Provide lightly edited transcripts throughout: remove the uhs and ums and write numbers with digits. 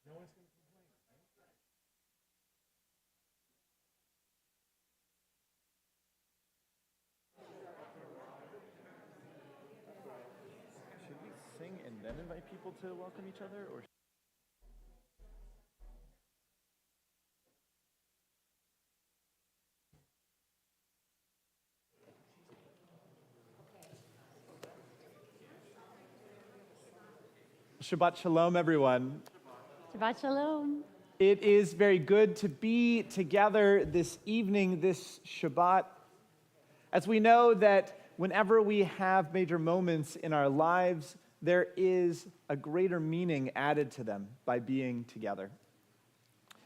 Should we sing and then invite people to welcome each other, or? Shabbat Shalom, everyone. Shabbat Shalom. It is very good to be together this evening, this Shabbat, as we know that whenever we have major moments in our lives, there is a greater meaning added to them by being together.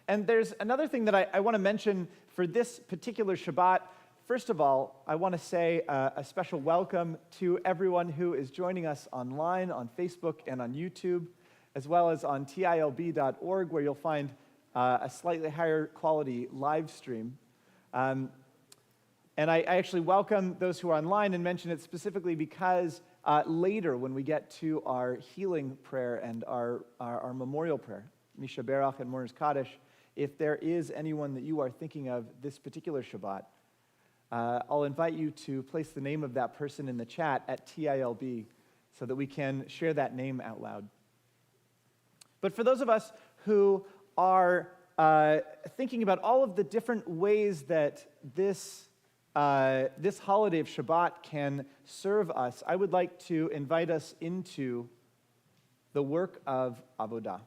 And there's another thing that I want to mention for this particular Shabbat. First of all, I want to say a special welcome to everyone who is joining us online on Facebook and on YouTube, as well as on tilb.org, where you'll find a slightly higher quality live stream. And I actually welcome those who are online and mention it specifically because later, when we get to our healing prayer and our memorial prayer, Misha Berach and Mourner's Kaddish, if there is anyone that you are thinking of this particular Shabbat, I'll invite you to place the name of that person in the chat at TILB so that we can share that name out loud. But for those of us who are thinking about all of the different ways that this holiday of Shabbat can serve us, I would like to invite us into the work of avodah.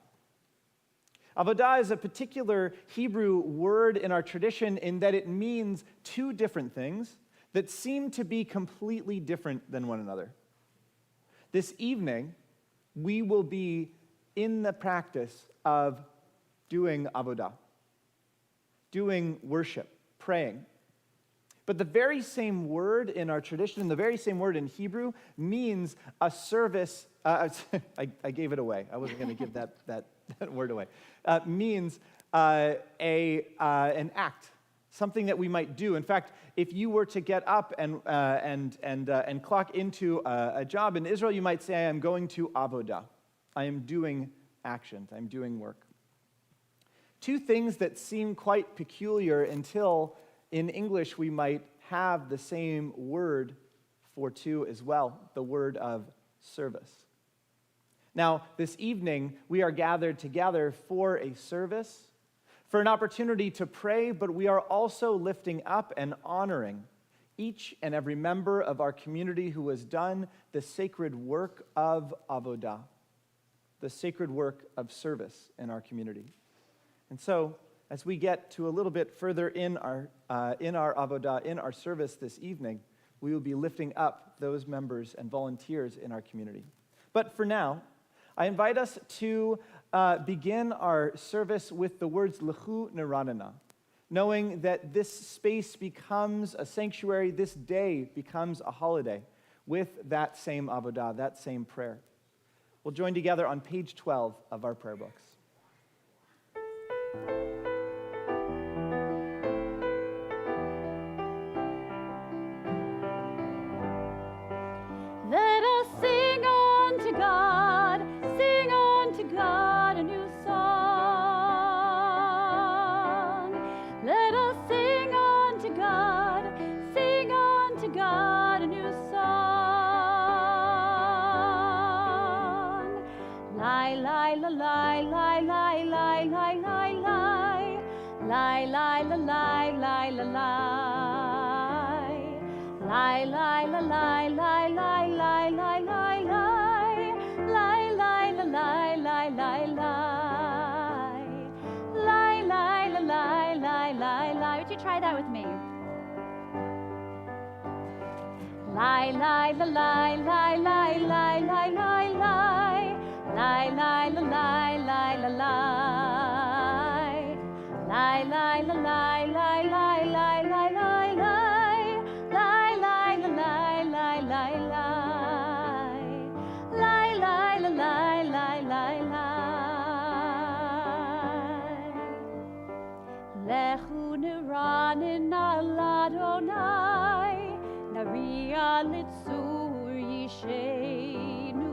Avodah is a particular Hebrew word in our tradition in that it means two different things that seem to be completely different than one another. This evening, we will be in the practice of doing avodah, doing worship, praying. But the very same word in our tradition, the very same word in Hebrew, means a service. I gave it away. I wasn't going to give that word away. Means an act, something that we might do. In fact, if you were to get up and clock into a job in Israel, you might say, "I am going to avodah." I am doing actions. I'm doing work. Two things that seem quite peculiar until in English we might have the same word for two as well, the word of service. Now, this evening, we are gathered together for a service, for an opportunity to pray, but we are also lifting up and honoring each and every member of our community who has done the sacred work of avodah, the sacred work of service in our community. And so, as we get to a little bit further in our avodah, in our service this evening, we will be lifting up those members and volunteers in our community. But for now, I invite us to begin our service with the words Lechu Neranena, knowing that this space becomes a sanctuary, this day becomes a holiday with that same avodah, that same prayer. We'll join together on page 12 of our prayer books. Let us sing unto God a new song. Let us sing unto God a new song. Lie, lie, la, lie, lie, lie, lie, lie, lie, lie, lie, lie, la, lie, lie, la, lie, lie, lie, la, lie, lie, lie, lie, lie, lie, lie, lie, lie, la, lie, lie, lie, lie, lie, lie, la, lie, lie, lie, lie. Would you try that with me? Lie, lie, la, lie, lie, lie, lie, lie, lie, lie, lie, lie, la, lie, lie, la, lie, lie, lie, la, lie, lie, lie, lie, lie, lie, lie, lie, lie, la, lie, lie, lie, lie, lie, lie, la, lie, lie, lie, lie. Lechu neranena l'Adonai, Naria litzur yishenu,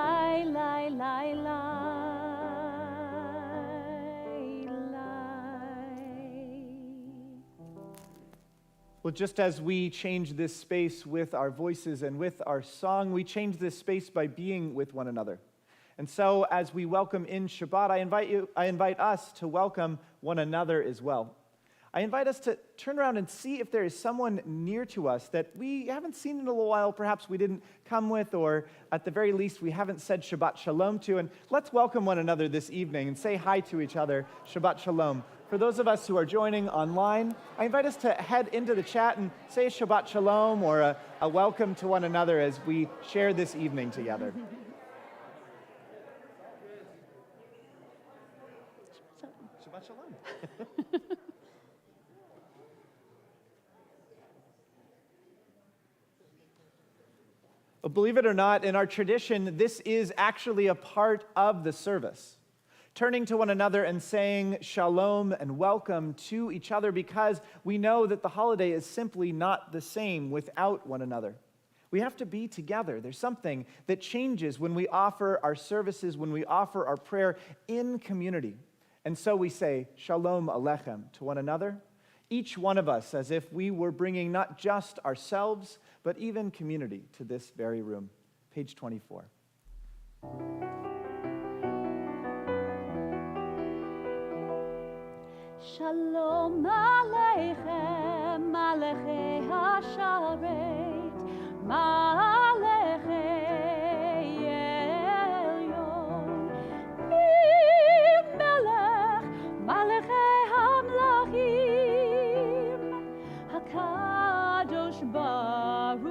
lai, lai, lai, lai, Well, just as we change this space with our voices and with our song, we change this space by being with one another. And so, as we welcome in Shabbat, I invite us to welcome one another as well. I invite us to turn around and see if there is someone near to us that we haven't seen in a little while, perhaps we didn't come with, or at the very least, we haven't said Shabbat Shalom to. And let's welcome one another this evening and say hi to each other, Shabbat Shalom. For those of us who are joining online, I invite us to head into the chat and say Shabbat Shalom or a welcome to one another as we share this evening together. Shabbat Shalom. Well, believe it or not, in our tradition, this is actually a part of the service. Turning to one another and saying shalom and welcome to each other, because we know that the holiday is simply not the same without one another. We have to be together. There's something that changes when we offer our services, when we offer our prayer in community. And so we say shalom aleichem to one another, each one of us as if we were bringing not just ourselves, but even community to this very room. Page 24. Shalom Aleichem, Malachei HaSharet, Malachei Elyon, Melech, Malachei HaMlachim, HaKadosh Baruch,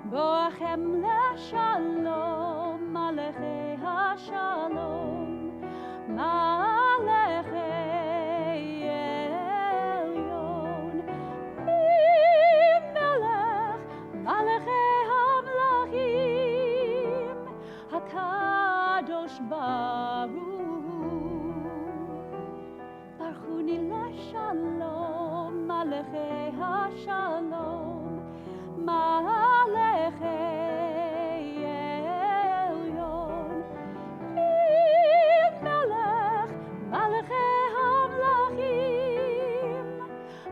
Boachem LeShalom, Malachei HaShalom, Malachei Elyon, Melech, Malachei HaMlachim, HaKadosh Baruch, Baruchuni LeShalom, Malachei HaShalom, Malachei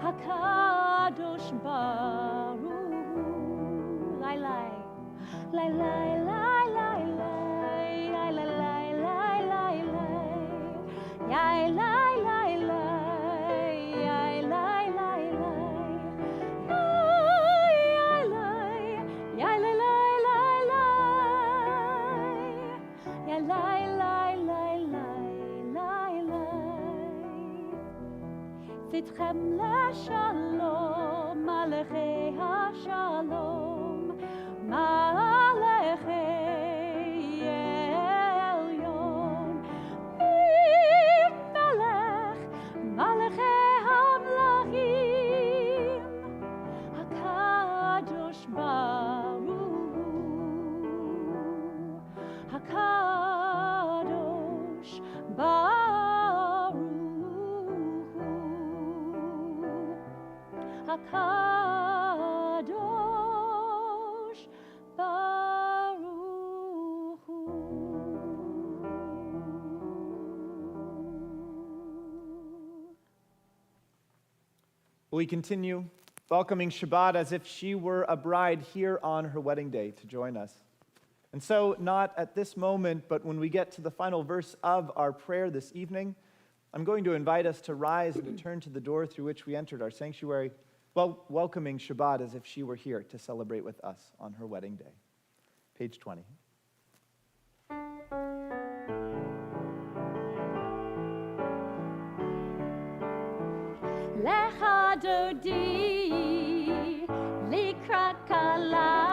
HaKadosh Baruch, lai lai, lai lai lai lai lai, lai lai lai lai lai, yai lai lai lai, yai lai lai lai, yai lai, yai lai lai lai lai, yai lai lai lai lai lai. Tzidchem LeShalom, Malachei HaShalom, Malachei Elyon, Melech, Malachei HaMlachim, HaKadosh Baruch, HaKadosh Baruch. HaKadosh We continue welcoming Shabbat as if she were a bride here on her wedding day to join us. And so, not at this moment, but when we get to the final verse of our prayer this evening, I'm going to invite us to rise and to turn to the door through which we entered our sanctuary, welcoming Shabbat as if she were here to celebrate with us on her wedding day. Page 20. לך דודי לקראת כלה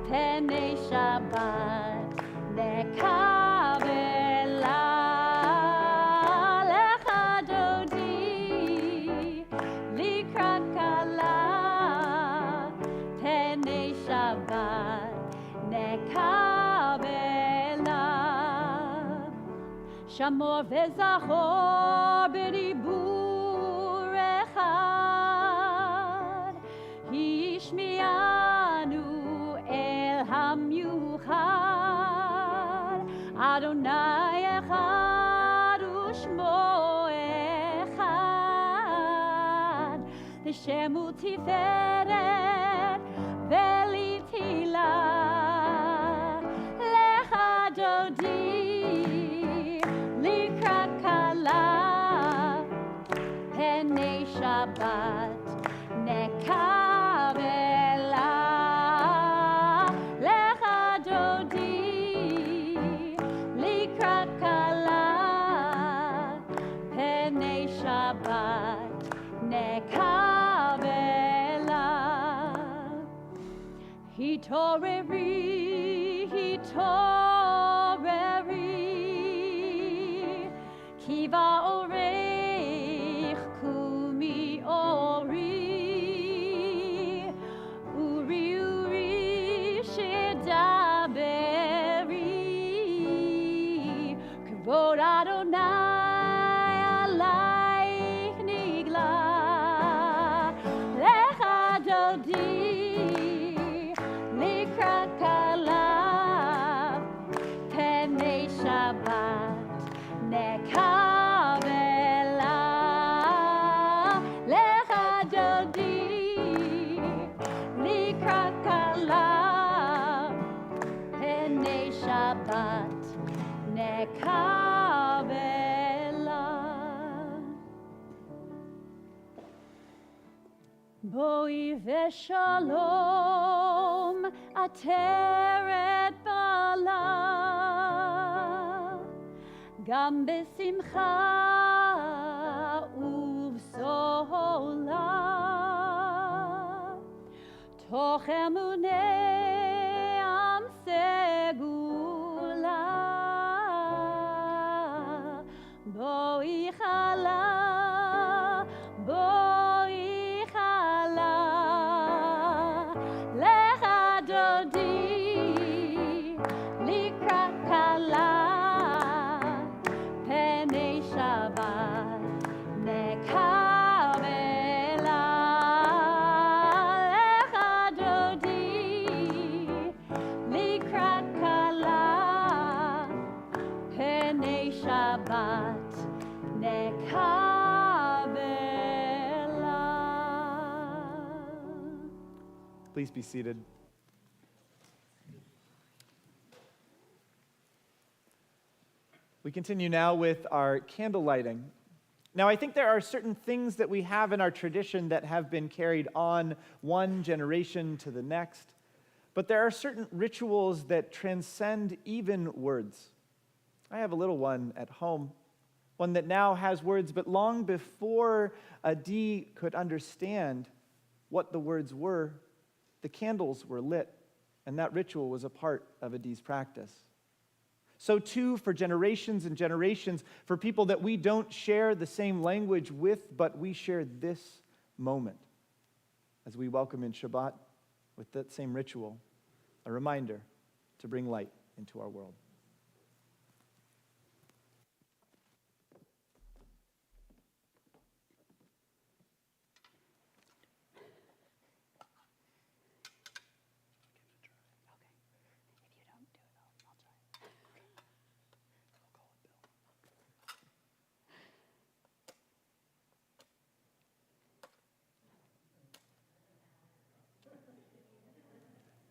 פני שבת נקבלה לך דודי לקראת כלה פני שבת נקבלה שמור וזכור בדיבור אחד השמיענו אל המיוחד אדוני אחד ושמו אחד לשם ותפארת ולתהילה לך דודי לקראת כלה פני שבת נקבלה לך דודי לקראת כלה פני שבת נקבלה התעוררי התעוררי כי באורך קומי אורי אורי אורי שדברי כבוד אדוני עלייך נגלה לך דודי לקראת כלה פני שבת נקבלה לך דודי לקראת כלה פני שבת נקבלה בואי ושלום עטרת בעלה גם בשמחה ובשולה תוך אמוני עם סגולה בואי חלה בואי חלה לך דודי לקראת כלה פני שבת נקבלה לך דודי לקראת כלה פני שבת נקבלה. Please be seated. We continue now with our candle lighting. Now, I think there are certain things that we have in our tradition that have been carried on one generation to the next, but there are certain rituals that transcend even words. I have a little one at home, one that now has words, but long before Adi could understand what the words were, the candles were lit, and that ritual was a part of Adi's practice. So too, for generations and generations, for people that we don't share the same language with, but we share this moment as we welcome in Shabbat with that same ritual, a reminder to bring light into our world.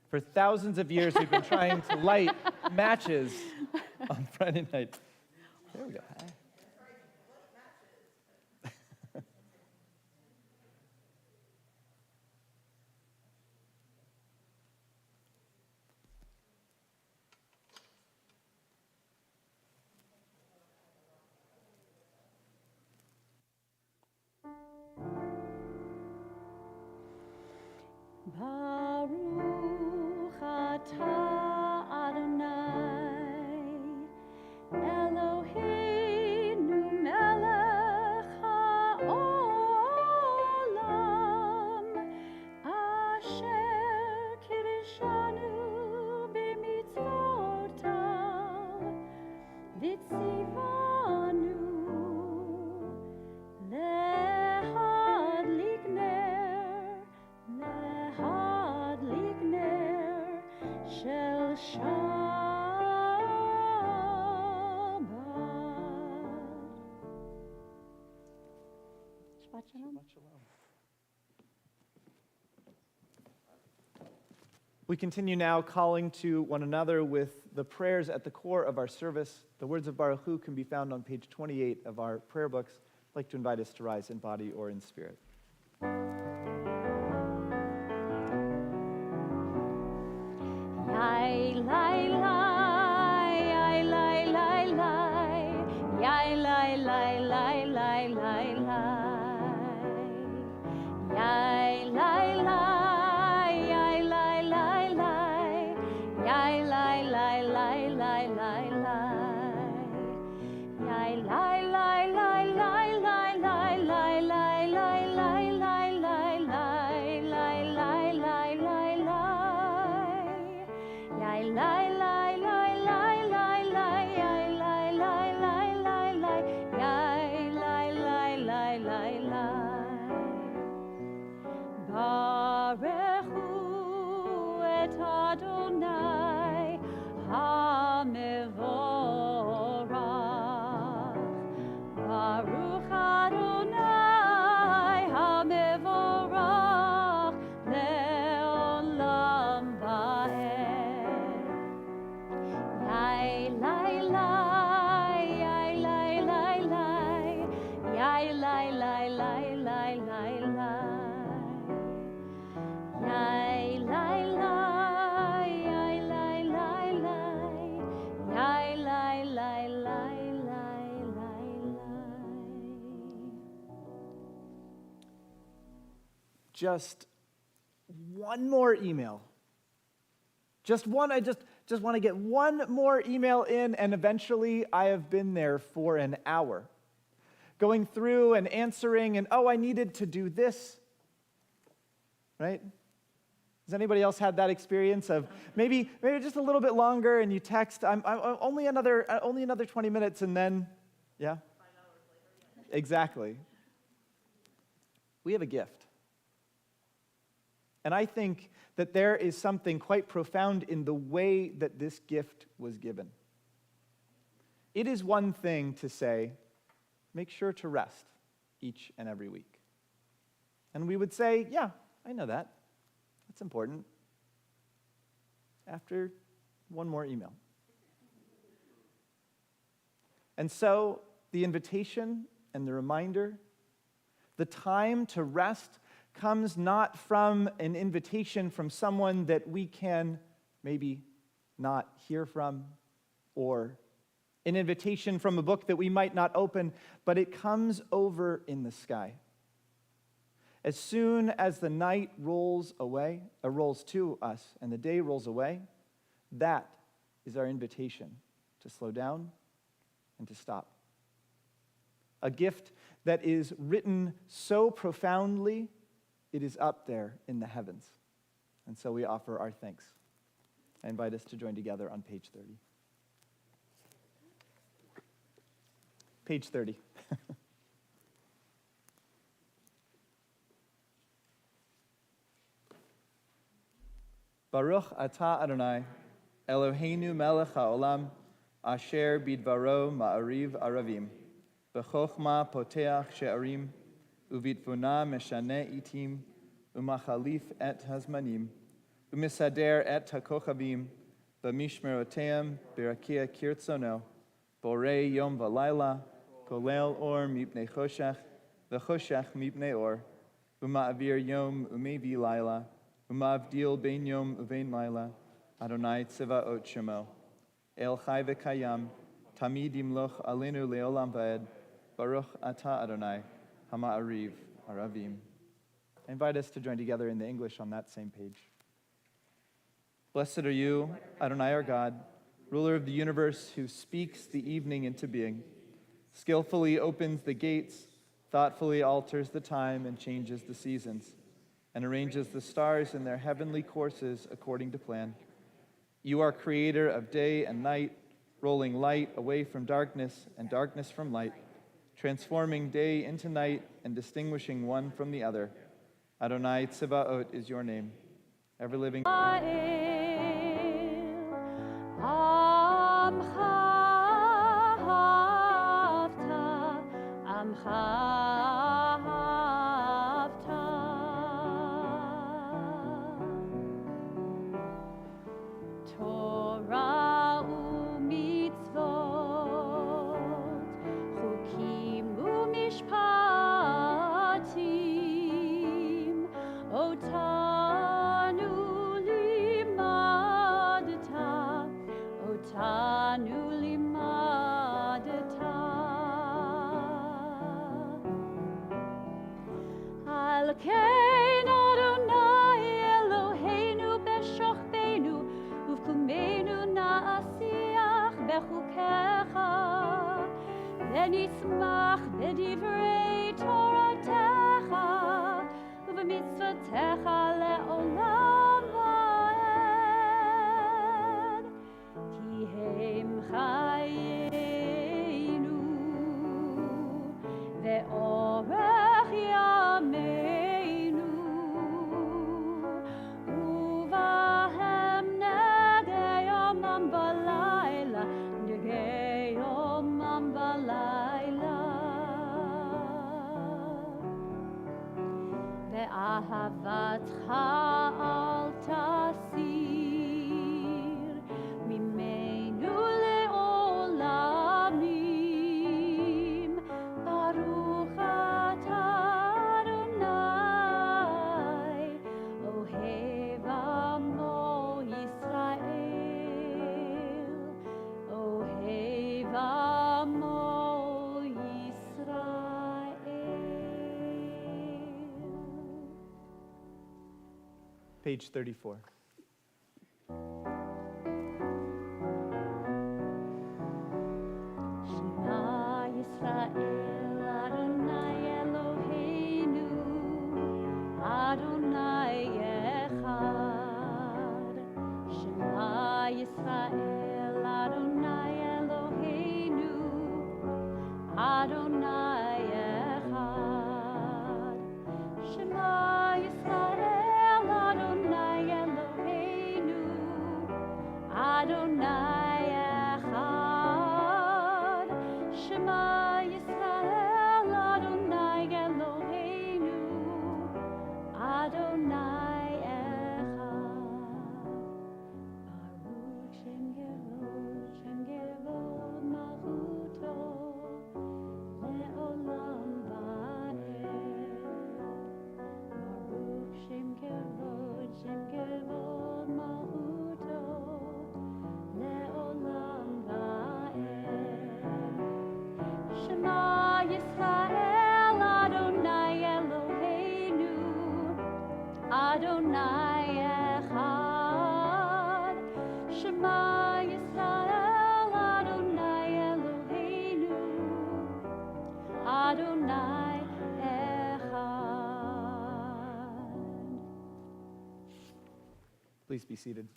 For thousands of years, we've been trying to light matches on Friday night. There we go. Baruch atah Adonai, Eloheinu melech haolam, asher kiddushanu b'mitzvotav, v'tzivanu lehadlik ner shel Shabbat. Shabbat shalom. We continue now calling to one another with the prayers at the core of our service. The words of Baruch Hu can be found on page 28 of our prayer books. I'd like to invite us to rise in body or in spirit. Yai lai lai, yai lai lai lai, yai lai lai lai lai lai lai, yai lai lai, yai lai lai lai, yai lai lai lai lai lai lai, yai lai lai lai lai lai lai lai lai lai lai lai lai lai lai lai lai lai. Yai lai lai lai lai lai lai, yai lai lai lai lai lai, yai lai lai lai lai lai. Barechu et Adonai hamevorach, Baruch Adonai hamevorach leolam vaed. Yai lai lai, yai lai lai lai, yai lai lai lai lai lai lai, yai lai lai, yai lai lai lai, yai lai lai lai lai lai lai. Just one more email. Just one, I just want to get one more email in, and eventually I have been there for an hour. Going through and answering, and I needed to do this, right? Has anybody else had that experience of maybe just a little bit longer, and you text, I'm only another 20 minutes, and then, yeah? 5 hours later. Exactly. We have a gift. And I think that there is something quite profound in the way that this gift was given. It is one thing to say, make sure to rest each and every week. And we would say, yeah, I know that. That's important. After one more email. And so the invitation and the reminder, the time to rest comes not from an invitation from someone that we can maybe not hear from, or an invitation from a book that we might not open, but it comes over in the sky. As soon as the night rolls to us and the day rolls away, that is our invitation to slow down and to stop. A gift that is written so profoundly, it is up there in the heavens. And so we offer our thanks. I invite us to join together on page 30. Page 30. Baruch atah Adonai, Eloheinu melech haolam, asher bidvaro ma'ariv aravim, b'chochma poteach she'arim, uvitfuna meshane itim, umachalif et hazmanim, umisader et hakochavim, b'mishmeroteim, birakia kirtzono, borei yom v'layla, kolel or mipnei choshech, v'choshech mipnei or, uma'avir yom umevi layla, uma'avdil bein yom uvein layla, Adonai tzivaot shemo, el chai v'kayam, tamid yimloch alenu leolam va'ed, baruch atah Adonai, hama'ariv aravim. I invite us to join together in the English on that same page. Blessed are you, Adonai our God, ruler of the universe, who speaks the evening into being, skillfully opens the gates, thoughtfully alters the time and changes the seasons, and arranges the stars in their heavenly courses according to plan. You are creator of day and night, rolling light away from darkness and darkness from light, transforming day into night and distinguishing one from the other. Adonai Tzivaot is your name. Ever-living. Torah u'mitzvot, chukim u'mishpatim, otanu limadta, al kein Adonai Eloheinu b'shochbeinu, uvkumenu na'asiach bechukecha, v'nismach b'divrei Toratecha, uv'mitzvotecha le'olam va'ed, ki hem chayenu, ve'orech yameinu, uvahem negei yomam v'layla, negei yomam v'layla. Ve'ahavatcha al tasir, mimenu le'olamim, baruch atah Adonai, ohev amo Yisrael, ohev amo Yisrael. Page 34. Shema Yisrael, Adonai Eloheinu, Adonai echad. Shema Yisrael, Adonai Eloheinu, Adonai echad. Shema Yisrael, Adonai Eloheinu, Adonai echad. Shema Yisrael, Adonai Eloheinu, Adonai echad. Baruch Shem Yevod Malchuto, le'olam va'ed. Baruch Shem Kevod Malchuto, le'olam va'ed. Shema Yisrael, Adonai Eloheinu, Adonai echad. Shema Yisrael, Adonai Eloheinu, Adonai echad. Please be seated.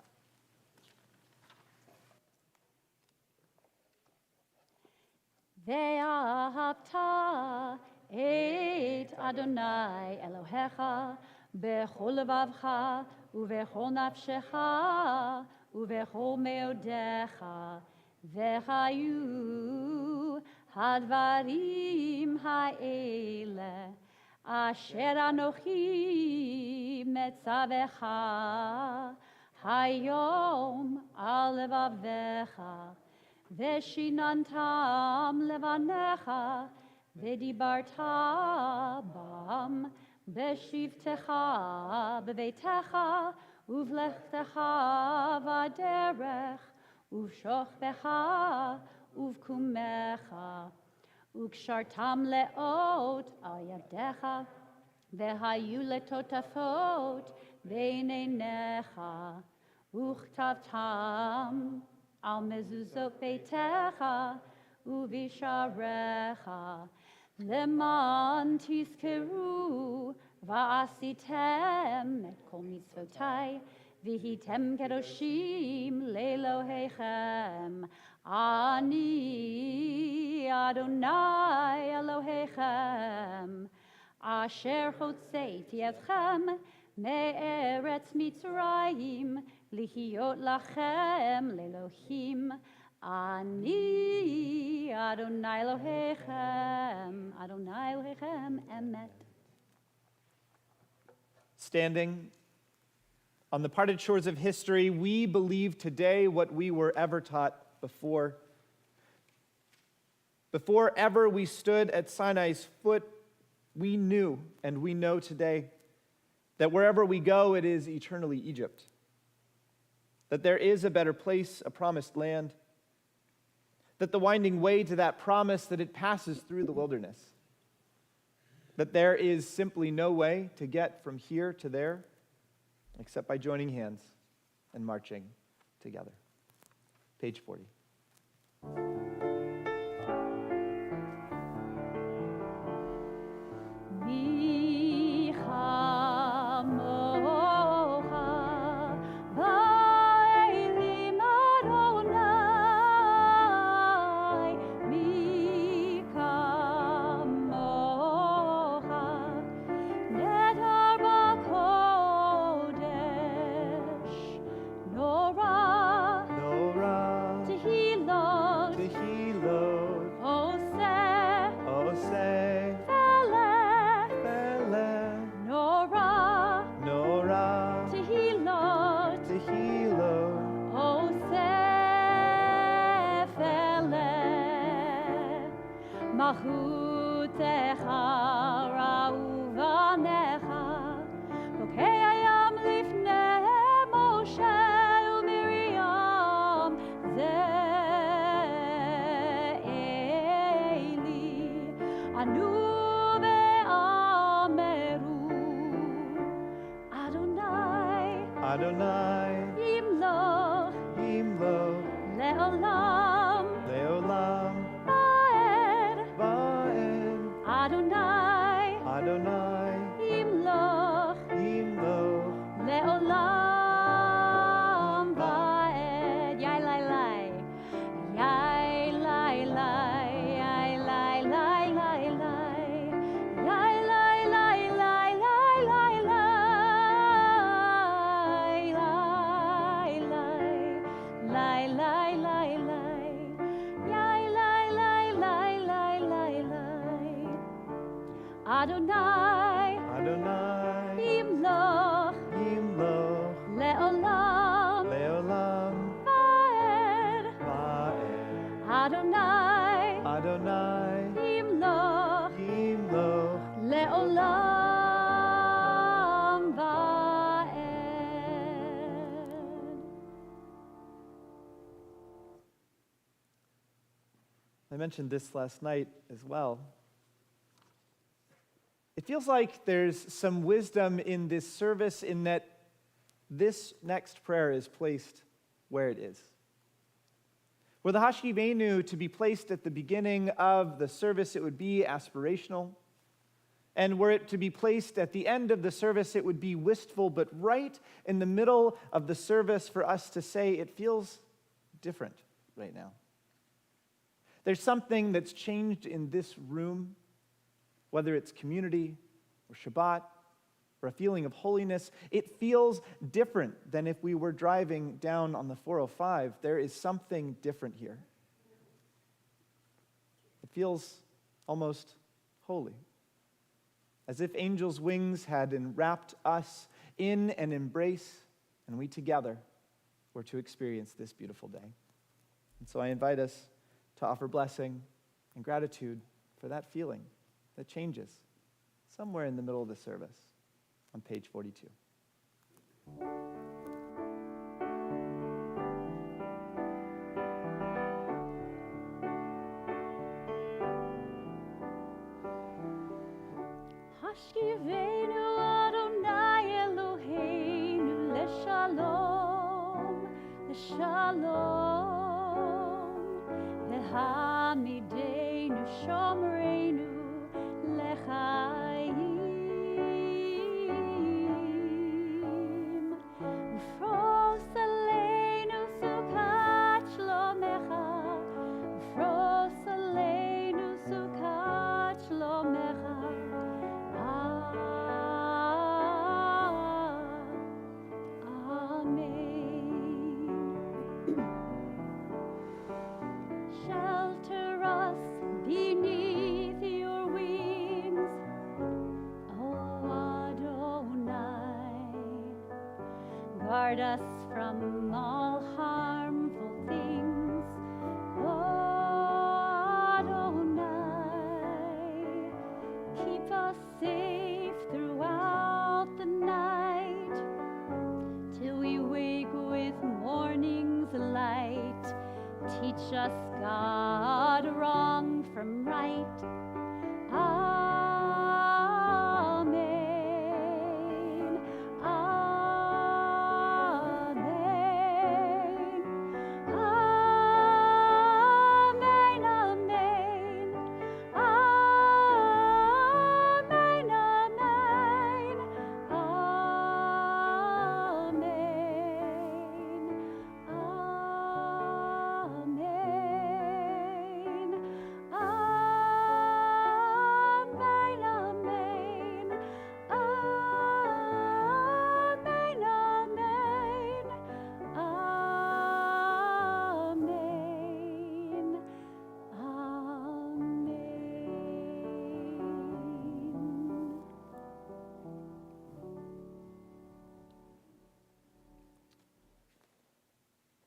Ve'ahavta et Adonai Elohecha bechol levavcha uvechol nafshecha uvechol meodecha vechayu hadvarim ha'ele אשר אנוכי מצווך היום על לבביך, ושיננתם לבניך, ודיברת בם בשבתך בביתך, ובלכתך בדרך, ובשוכבך ובקומך, וקשרתם לאות על ידיך, והיו לטוטפות בין עיניך, וכתבתם על מזוזות ביתך ובשעריך, למען תזכרו ועשיתם את כל מצוותיי, והייתם קדושים לאלוהיכם. אני אדוני אלוהיכם, אשר הוצאתי אתכם מארץ מצרים, להיות לכם לאלוהים. אני אדוני אלוהיכם, אדוני אלוהיכם אמת. Standing on the parted shores of history, we believe today what we were ever taught before. Before ever we stood at Sinai's foot, we knew and we know today that wherever we go, it is eternally Egypt. That there is a better place, a promised land. That the winding way to that promise, that it passes through the wilderness. That there is simply no way to get from here to there except by joining hands and marching together. Page 40. מלכותך ראו בניך, חוקי הים לפני משה ומרים, זה אלי ענו ואמרו, אדוני Adonai, ימלוך Yimloch, לעולם, Leolam, Va'ed, Adonai Adonai, ימלוך Yimloch, לעולם ועד. יאי לי לי, יאי לי לי, יאי לי לי לי לי, יאי לי לי לי לי לי לי, לי לי לי לי, יאי לי לי לי לי לי לי. אדוני Adonai, ימלוך Yimloch, לעולם Leolam, ועד. Va'ed, אדוני Adonai, ימלוך Yimloch, לעולם ועד. I mentioned this last night as well. It feels like there's some wisdom in this service in that this next prayer is placed where it is. Were the Hashivenu to be placed at the beginning of the service, it would be aspirational. And were it to be placed at the end of the service, it would be wistful. But right in the middle of the service, for us to say, it feels different right now. There's something that's changed in this room, whether it's community or Shabbat or a feeling of holiness. It feels different than if we were driving down on the 405. There is something different here. It feels almost holy. as if angels' wings had enwrapped us in an embrace, and we together were to experience this beautiful day. And so I invite us to offer blessing and gratitude for that feeling that changes somewhere in the middle of the service on page 42. Hashkivenu Adonai Eloheinu leshalom, leshalom, vehamidenu shomreinu lechayim, ufros aleinu sukat shlomecha, ufros aleinu sukat shlomecha. Shelter us beneath your wings, O Adonai. Guard us from all harmful things, O Adonai. Keep us safe throughout the night, till we wake with morning's light. Teach us, God, wrong from right. Amen. Amen. Amen. Amen. Amen.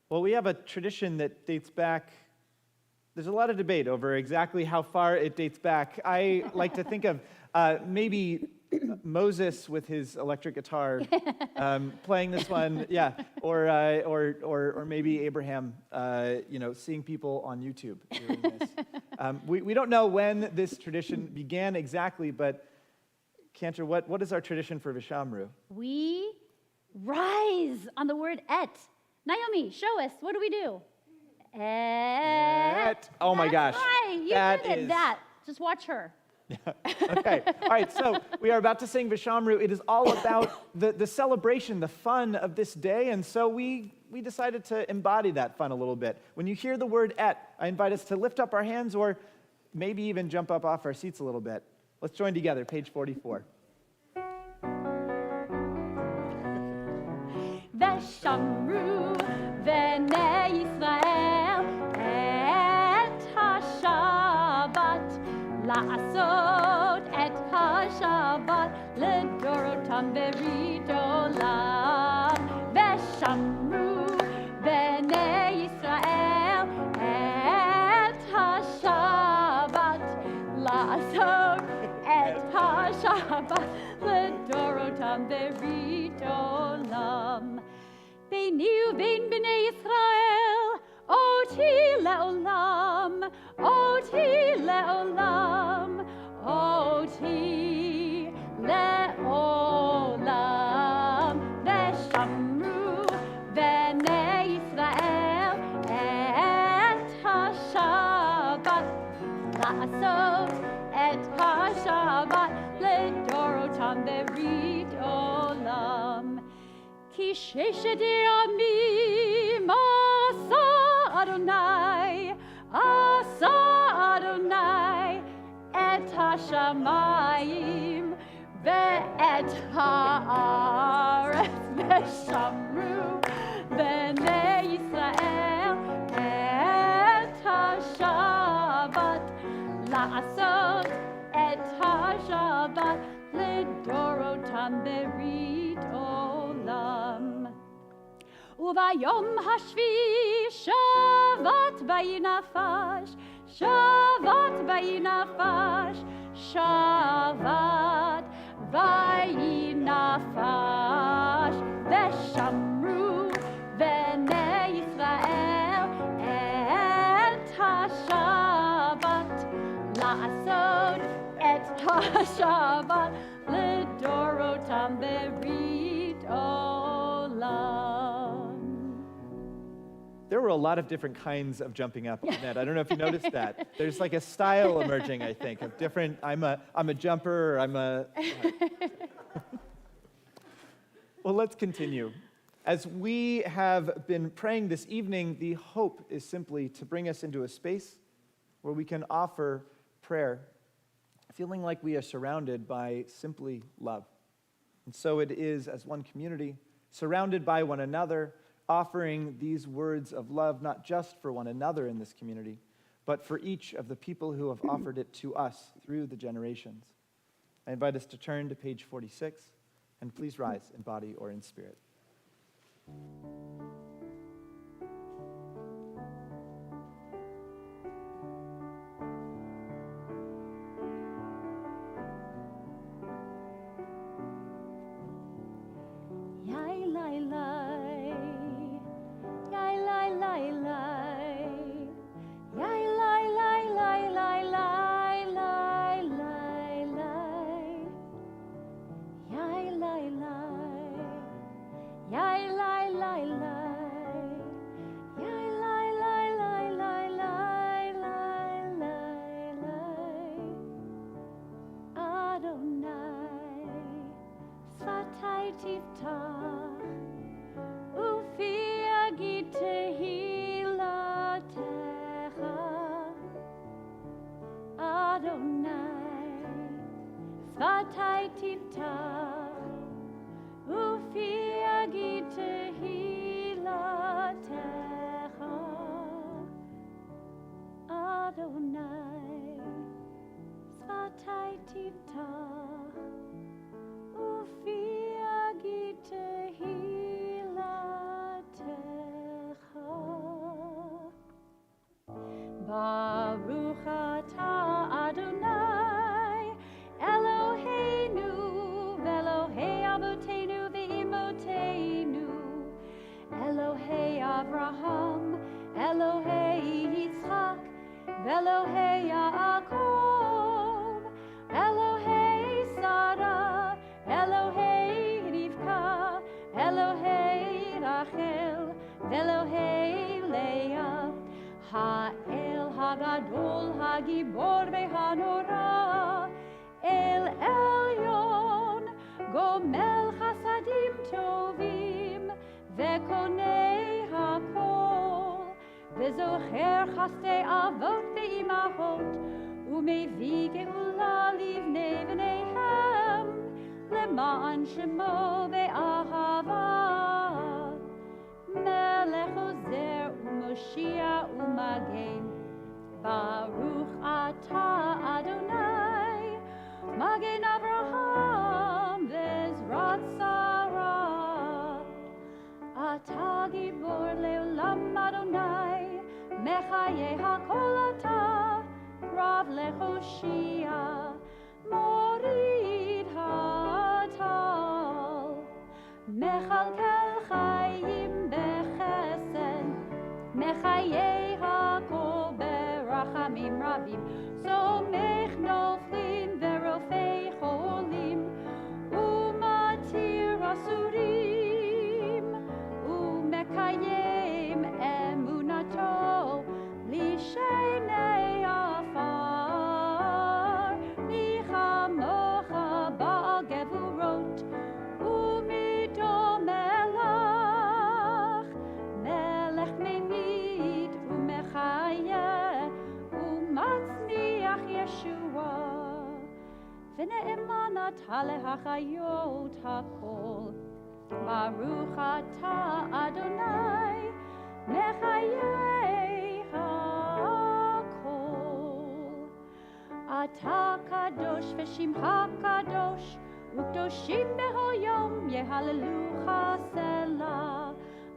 Well, we have a tradition that dates back. There's a lot of debate over exactly how far it dates back. I like to think of maybe Moses with his electric guitar playing this one, yeah, or maybe Abraham, seeing people on YouTube doing this. We don't know when this tradition began exactly, but Cantor, what is our tradition for Vishamru? We rise on the word et. Naomi, show us. What do we do? Et. Oh my gosh. Right. You that did is... that. Just watch her. Okay. All right. So we are about to sing Vishamru. It is all about the celebration, the fun of this day. And so we decided to embody that fun a little bit. When you hear the word et, I invite us to lift up our hands or maybe even jump up off our seats a little bit. Let's join together, page 44. Veshamru v'nei Yisrael et ha-Shabbat la'asot et ha-Shabbat l'dorotam berit olam. Veshamru v'nei Yisrael et ha-Shabbat la'asot et ha-Shabbat l'dorotam berit olam. Beini uvein b'nei Yisrael, oti le'olam, oti le'olam, oti le'olam. Veshamru b'nei Yisrael et ha-Shabbat, la'asot et ha-Shabbat l'dorotam berit olam. Ki sheshet yamim asa Adonai et hashamayim ve'et haaretz veshamru b'nei Yisrael et hashabat la'asot et hashabat וביום השביעי שבת ויהי נפש, שבת ויהי נפש, שבת ויהי נפש. ושמרו בני ישראל את השבת, לעשות את השבת לדורותם ברית עולם. There were a lot of different kinds of jumping up, Ned. I don't know if you noticed that. There's like a style emerging, I think, of different, I'm a jumper, or I'm a... Well, let's continue. As we have been praying this evening, the hope is simply to bring us into a space where we can offer prayer, feeling like we are surrounded by simply love. And so it is as one community, surrounded by one another, offering these words of love, not just for one another in this community, but for each of the people who have offered it to us through the generations. I invite us to turn to page 46, and please rise in body or in spirit. Baruch atah Adonai Eloheinu v'Elohei Avotenu v'Imotenu, Elohei Avraham, Elohei Yitzchak v'Elohei Yaakov, Elohei Sarah, Elohei Rivka, Elohei Rachel v'Elohei Leah, Ha'el Hagadol Hagibor ve'Hanora, El Elyon Gomel Chasadim Tovim ve'Konei Hakol, ve'Zocher Chastei Avot ve'Imahot, u'mevii geula livnei v'neihem, למען שמו באהבה, מלך עוזר ומושיע ומגן. ברוך אתה אדוני, מגן אברהם ועזרת שרה. אתה גיבור לעולם אדוני, מחיי הכל אתה, רב להושיע, מוריד הטל, מכלכל חיים בחסד, מחיי הכל ברחמים רבים, סומך נופלים ורופא חולים, ומתיר אסורים, ומקיים אמונתו לשני עפר, מי כמוך בעל גבורות ומיתו מלך, מלך ממית ומחיה ומצמיח ישועה, ונאמן אתה להחיות הכל. ברוך אתה אדוני מחיי הכל. אתה קדוש ושמך קדוש, וקדושים בהו יום יהללוך סלה.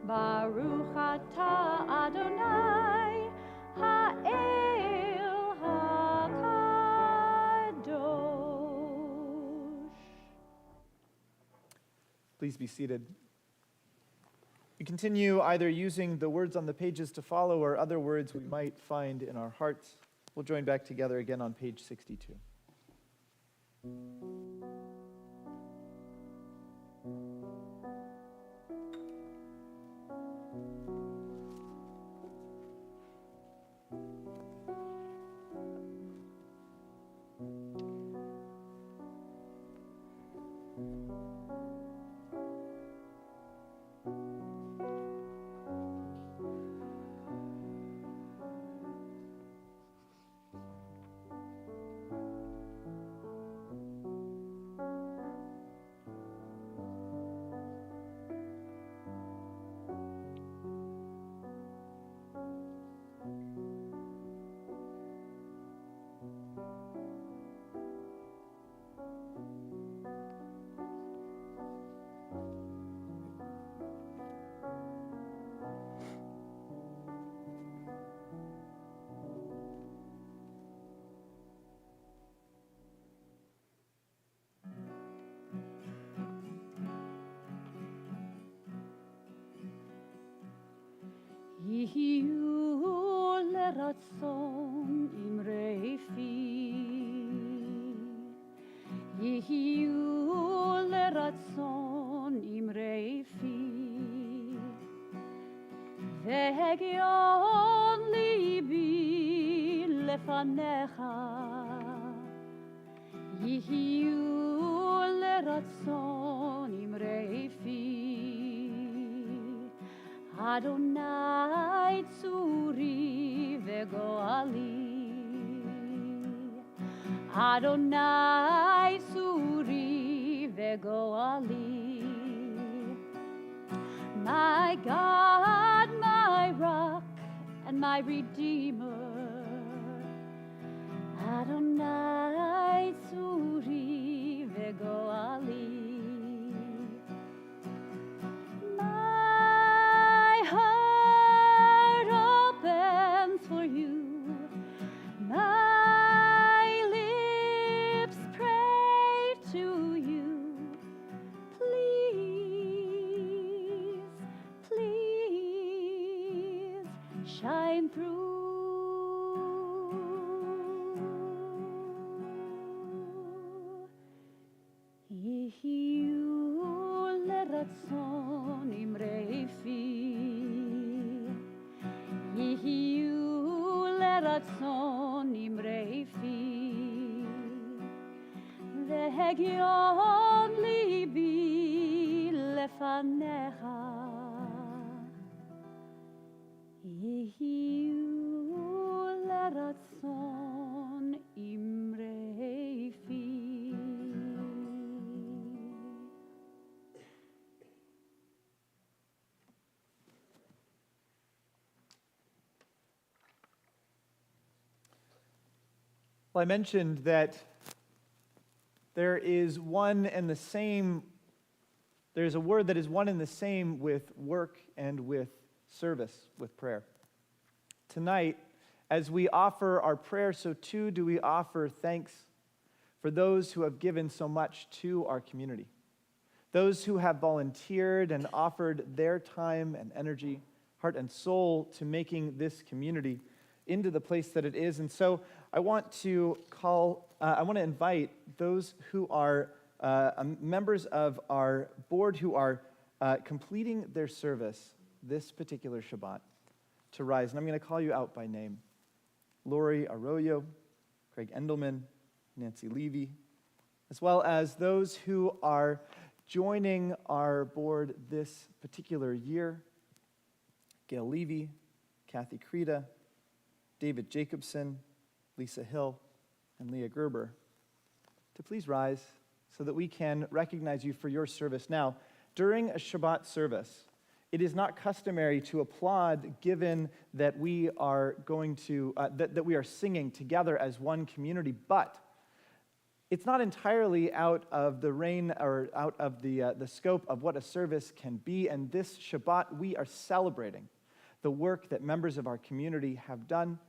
Baruch atah Adonai ha'el hakadosh. Please be seated. We continue either using the words on the pages to follow or other words we might find in our hearts. We'll join back together again on page 62. יהיו לרצון אמרי פי, יהיו לרצון אמרי פי, והגיון ליבי לפניך, יהיו לרצון אמרי פי. Adonai tzuri v'goali, Adonai tzuri v'goali. My God, my rock and my redeemer, Adonai tzuri v'goali. For you, my lips pray to you. Please, please shine through. Yehiu leratzon imrei fi, yehiu לרצון אמרי פי, והגיון ליבי לפניך, יהיו לרצון אמרי פי. Well, I mentioned that there is one and the same, there's a word that is one and the same with work and with service, with prayer. Tonight, as we offer our prayer, so too do we offer thanks for those who have given so much to our community, those who have volunteered and offered their time and energy, heart and soul to making this community into the place that it is. And so I want to invite those who are members of our board who are completing their service this particular Shabbat to rise. And I'm going to call you out by name. Lori Arroyo, Craig Endelman, Nancy Levy, as well as those who are joining our board this particular year. Gail Levy, Kathy Creta, David Jacobson, Lisa Hill, and Leah Gerber, to please rise so that we can recognize you for your service. Now, during a Shabbat service, it is not customary to applaud given that we are going to, that we are singing together as one community, but It's not entirely out of the reign or out of the scope of what a service can be. And this Shabbat, we are celebrating the work that members of our community have done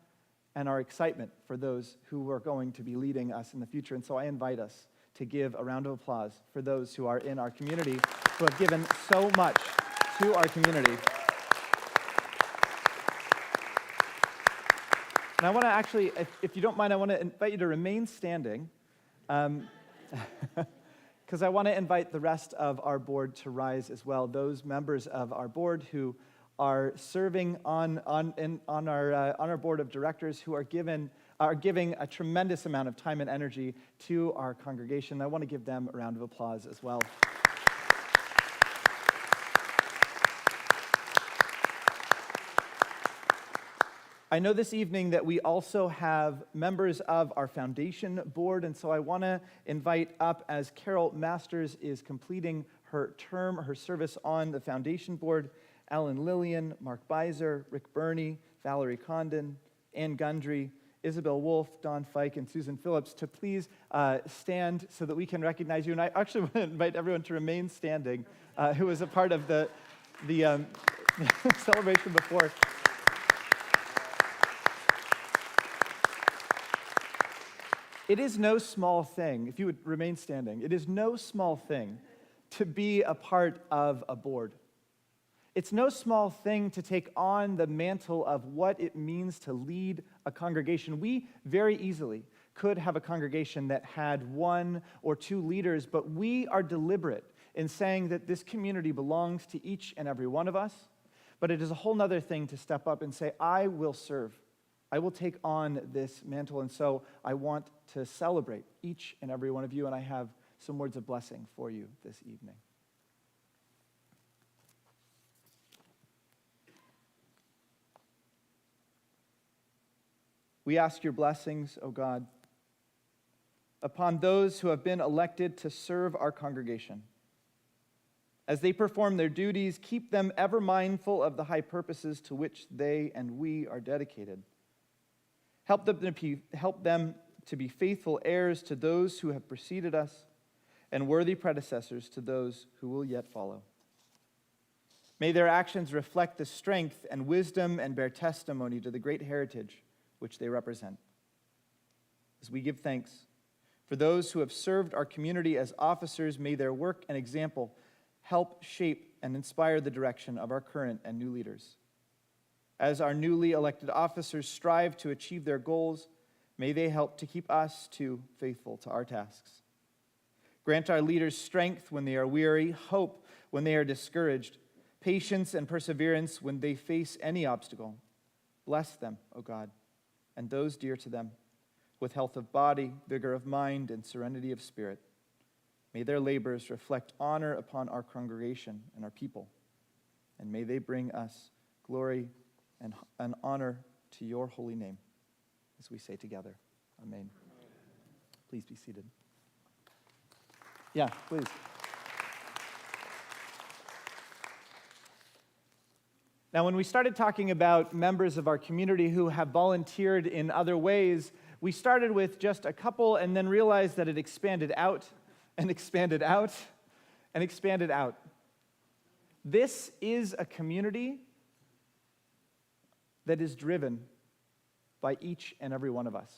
and our excitement for those who are going to be leading us in the future. And so I invite us to give a round of applause for those who are in our community, who have given so much to our community. And I want to actually, if you don't mind, I want to invite you to remain standing, because I want to invite the rest of our board to rise as well. Those members of our board who are serving on our board of directors, who are giving a tremendous amount of time and energy to our congregation. I want to give them a round of applause as well. I know this evening that we also have members of our foundation board, and so I want to invite up, as Carol Masters is completing her term, her service on the foundation board, Alan Lillian, Mark Beiser, Rick Burney, Valerie Condon, Ann Gundry, Isabel Wolf, Don Fike, and Susan Phillips to please stand so that we can recognize you. And I actually want to invite everyone to remain standing who was a part of the celebration before. It is no small thing, if you would remain standing, it is no small thing to be a part of a board. It's no small thing to take on the mantle of what it means to lead a congregation. We very easily could have a congregation that had one or two leaders, but we are deliberate in saying that this community belongs to each and every one of us. But it is a whole nother thing to step up and say, I will serve. I will take on this mantle, and so I want to celebrate each and every one of you, and I have some words of blessing for you this evening. We ask your blessings, O God, upon those who have been elected to serve our congregation. As they perform their duties, keep them ever mindful of the high purposes to which they and we are dedicated. Help them to be faithful heirs to those who have preceded us and worthy predecessors to those who will yet follow. May their actions reflect the strength and wisdom and bear testimony to the great heritage which they represent. As we give thanks for those who have served our community as officers, may their work and example help shape and inspire the direction of our current and new leaders. As our newly elected officers strive to achieve their goals, may they help to keep us too faithful to our tasks. Grant our leaders strength when they are weary, hope when they are discouraged, patience and perseverance when they face any obstacle. Bless them, O God, and those dear to them, with health of body, vigor of mind, and serenity of spirit. May their labors reflect honor upon our congregation and our people, and may they bring us glory and honor to your holy name, as we say together, Amen. Please be seated. Yeah, please. Now, when we started talking about members of our community who have volunteered in other ways, we started with just a couple and then realized that it expanded out and expanded out and expanded out. This is a community that is driven by each and every one of us.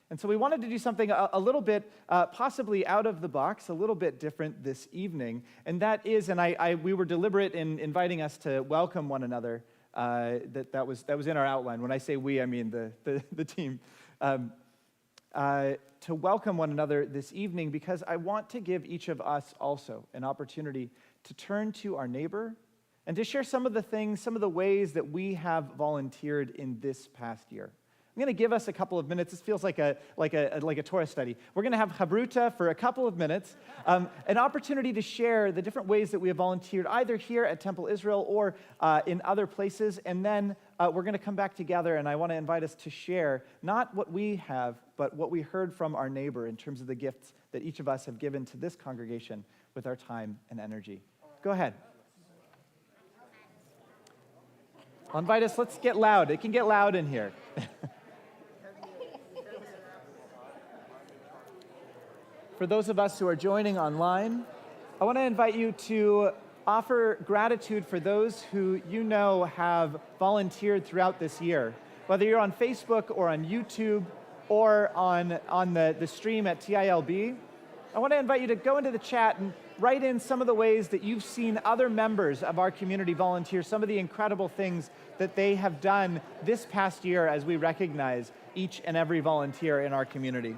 And so we wanted to do something a little bit, possibly out of the box, a little bit different this evening. And that is, and we were deliberate in inviting us to welcome one another. That was in our outline. When I say we, I mean the team. To welcome one another this evening, because I want to give each of us also an opportunity to turn to our neighbor and to share some of the things, some of the ways that we have volunteered in this past year. I'm going to give us a couple of minutes. This feels like a Torah study. We're going to have Chabruta for a couple of minutes, an opportunity to share the different ways that we have volunteered, either here at Temple Israel or in other places, and then we're going to come back together, and I want to invite us to share not what we have, but what we heard from our neighbor in terms of the gifts that each of us have given to this congregation with our time and energy. Go ahead. I'll invite us. Let's get loud. It can get loud in here. For those of us who are joining online, I want to invite you to offer gratitude for those who you know have volunteered throughout this year. Whether you're on Facebook or on YouTube or on the stream at TILB, I want to invite you to go into the chat and write in some of the ways that you've seen other members of our community volunteer, some of the incredible things that they have done this past year as we recognize each and every volunteer in our community.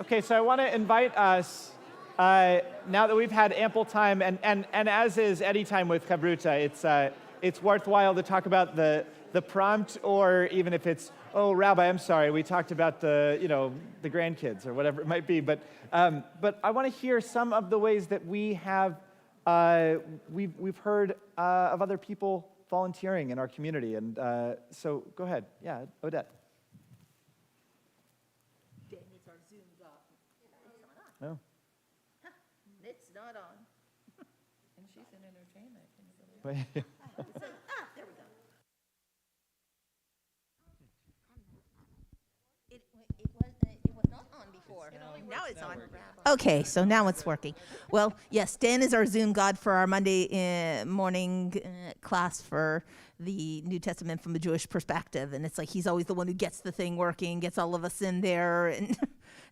Okay, so I want to invite us, now that we've had ample time, and as is any time with Chavruta, it's worthwhile to talk about the prompt, or even if it's, oh, Rabbi, I'm sorry, we talked about the grandkids, or whatever it might be. But I want to hear some of the ways that we've heard of other people volunteering in our community. And so go ahead. Yeah, Odette. Oh. It's not on. And she's in entertainment. Can you believe it? There we go. It was not on before. Now it's on. Okay, so now it's working. Well, yes, Dan is our Zoom God for our Monday morning class for the New Testament from a Jewish perspective. And it's like he's always the one who gets the thing working, gets all of us in there, and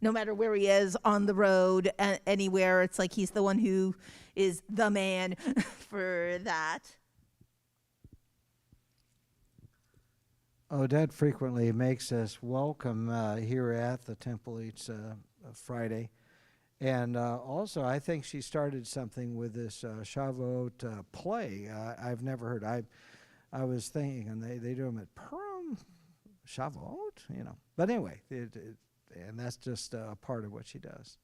no matter where he is, on the road, anywhere, it's like he's the one who is the man for that. Odette frequently makes us welcome here at the temple each Friday. And also, I think she started something with this Shavuot play. I've never heard. I was thinking, and they do them at Purim, Shavuot, But anyway, and that's just a part of what she does.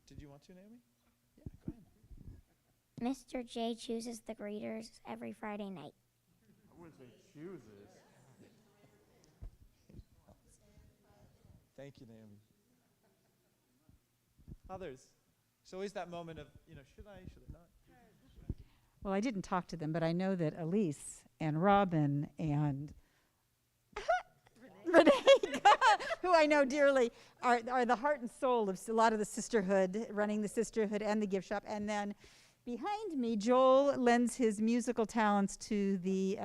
Did you want to, Naomi? Yeah, go ahead. Mr. J chooses the greeters every Friday night. I wouldn't say chooses. Thank you, Naomi. Others. It's always that moment of, should I not? Well, I didn't talk to them, but I know that Elise and Robin and Renee, who I know dearly, are the heart and soul of a lot of the sisterhood, running the sisterhood and the gift shop. And then behind me, Joel lends his musical talents to the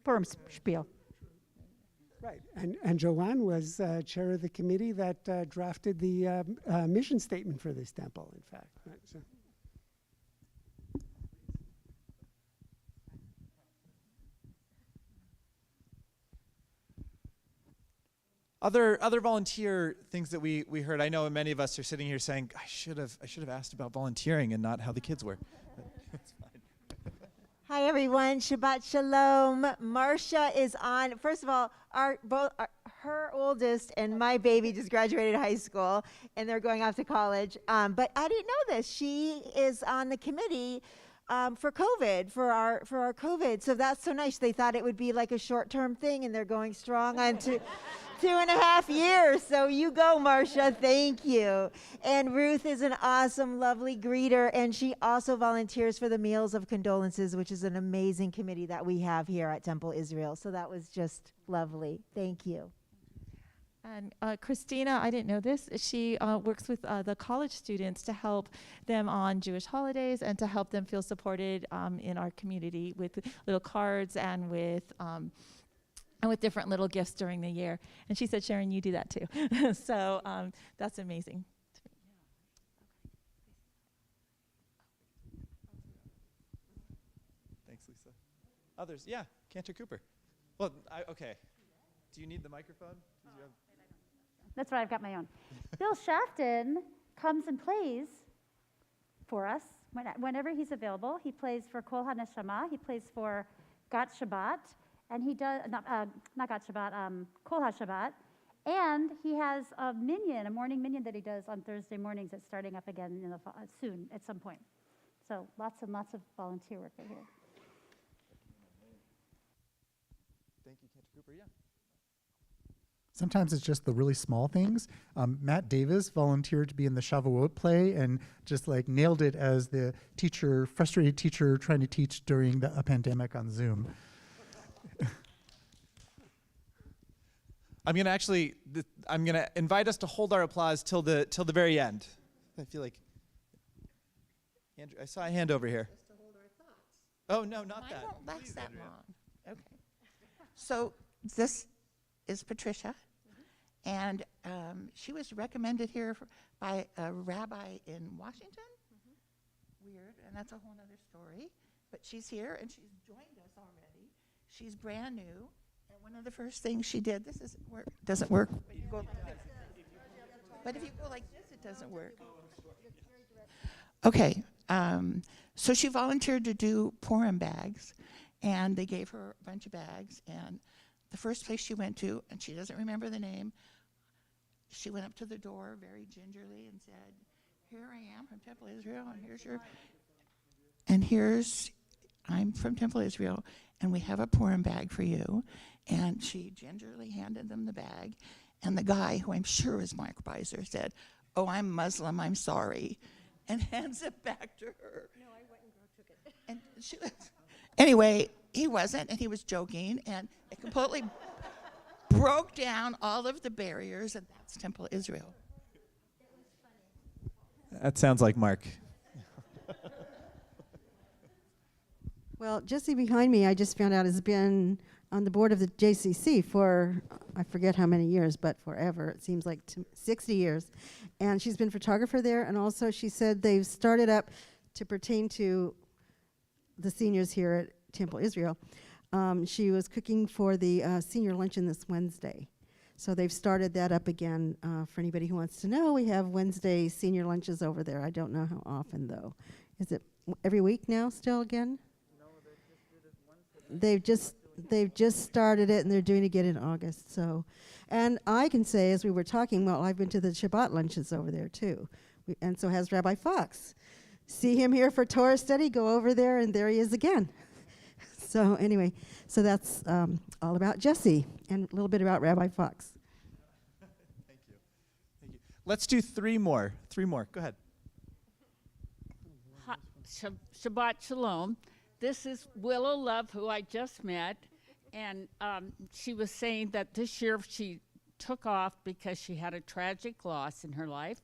Purim Spiel. Right, and Joanne was chair of the committee that drafted the mission statement for this temple, in fact. Right, so. Other volunteer things that we heard. I know many of us are sitting here saying, I should have asked about volunteering and not how the kids were. That's fine. Hi everyone, Shabbat Shalom. Marcia is on. First of all, her oldest and my baby just graduated high school, and they're going off to college. But I didn't know this. She is on the committee for COVID, for our COVID. So that's so nice. They thought it would be like a short-term thing, and they're going strong on 2.5 years. So you go, Marcia. Thank you. And Ruth is an awesome, lovely greeter, and she also volunteers for the Meals of Condolences, which is an amazing committee that we have here at Temple Israel. So that was just lovely. Thank you. And Christina, I didn't know this, she works with the college students to help them on Jewish holidays and to help them feel supported in our community with little cards and with different little gifts during the year. And she said, Sharon, you do that too. So that's amazing. Thanks, Lisa. Others, yeah, Cantor Cooper. Well, okay. Do you need the microphone? That's right, I've got my own. Bill Shafton comes and plays for us whenever he's available. He plays for Kol HaNeshama. He plays for Gat Shabbat. And he does, not Gat Shabbat, Kol HaShabbat. And he has a morning minyan that he does on Thursday mornings. It's starting up again soon at some point. So lots and lots of volunteer work right here. Thank you, Cantor Cooper. Yeah. Sometimes it's just the really small things. Matt Davis volunteered to be in the Shavuot play and just nailed it as the frustrated teacher trying to teach during a pandemic on Zoom. I'm gonna invite us to hold our applause till the very end. I feel like Andrew, I saw a hand over here. Just to hold our thoughts. Oh no, not Mine that. won't last Please, that Andrea. long. Okay. So this is Patricia, and she was recommended here by a rabbi in Washington. Weird, and that's a whole other story. But she's here, and she's joined us already. She's brand new, and One of the first things she did, this is work, doesn't work. But if you go like this, it doesn't work. Okay, so she volunteered to do Purim bags, and they gave her a bunch of bags, and the first place she went to, and she doesn't remember the name, she went up to the door very gingerly and said, "Here I am from Temple Israel, and I'm from Temple Israel, and we have a Purim bag for you." And she gingerly handed them the bag, and the guy, who I'm sure is Mark Beiser, said, "Oh, I'm Muslim, I'm sorry," and hands it back to her. No, I went and took it. And she was, anyway, he wasn't, and he was joking, and it completely broke down all of the barriers, and that's Temple Israel. That sounds like Mark. Well, Jesse behind me, I just found out, has been on the board of the JCC for, I forget how many years, but forever. It seems like 60 years. And she's been photographer there, and also she said they've started up to pertain to the seniors here at Temple Israel. She was cooking for the senior luncheon this Wednesday. So they've started that up again. For anybody who wants to know, we have Wednesday senior lunches over there. I don't know how often, though. Is it every week now still again? No, they just did it once. They've just started it, and they're doing it again in August. So, and I can say, as we were talking, well, I've been to the Shabbat lunches over there, too. And so has Rabbi Fox. See him here for Torah study, go over there, and there he is again. So anyway, so that's all about Jesse and a little bit about Rabbi Fox. Thank you. Let's do three more. Go ahead. Shabbat Shalom. This is Willow Love, who I just met, and she was saying that this year she took off because she had a tragic loss in her life.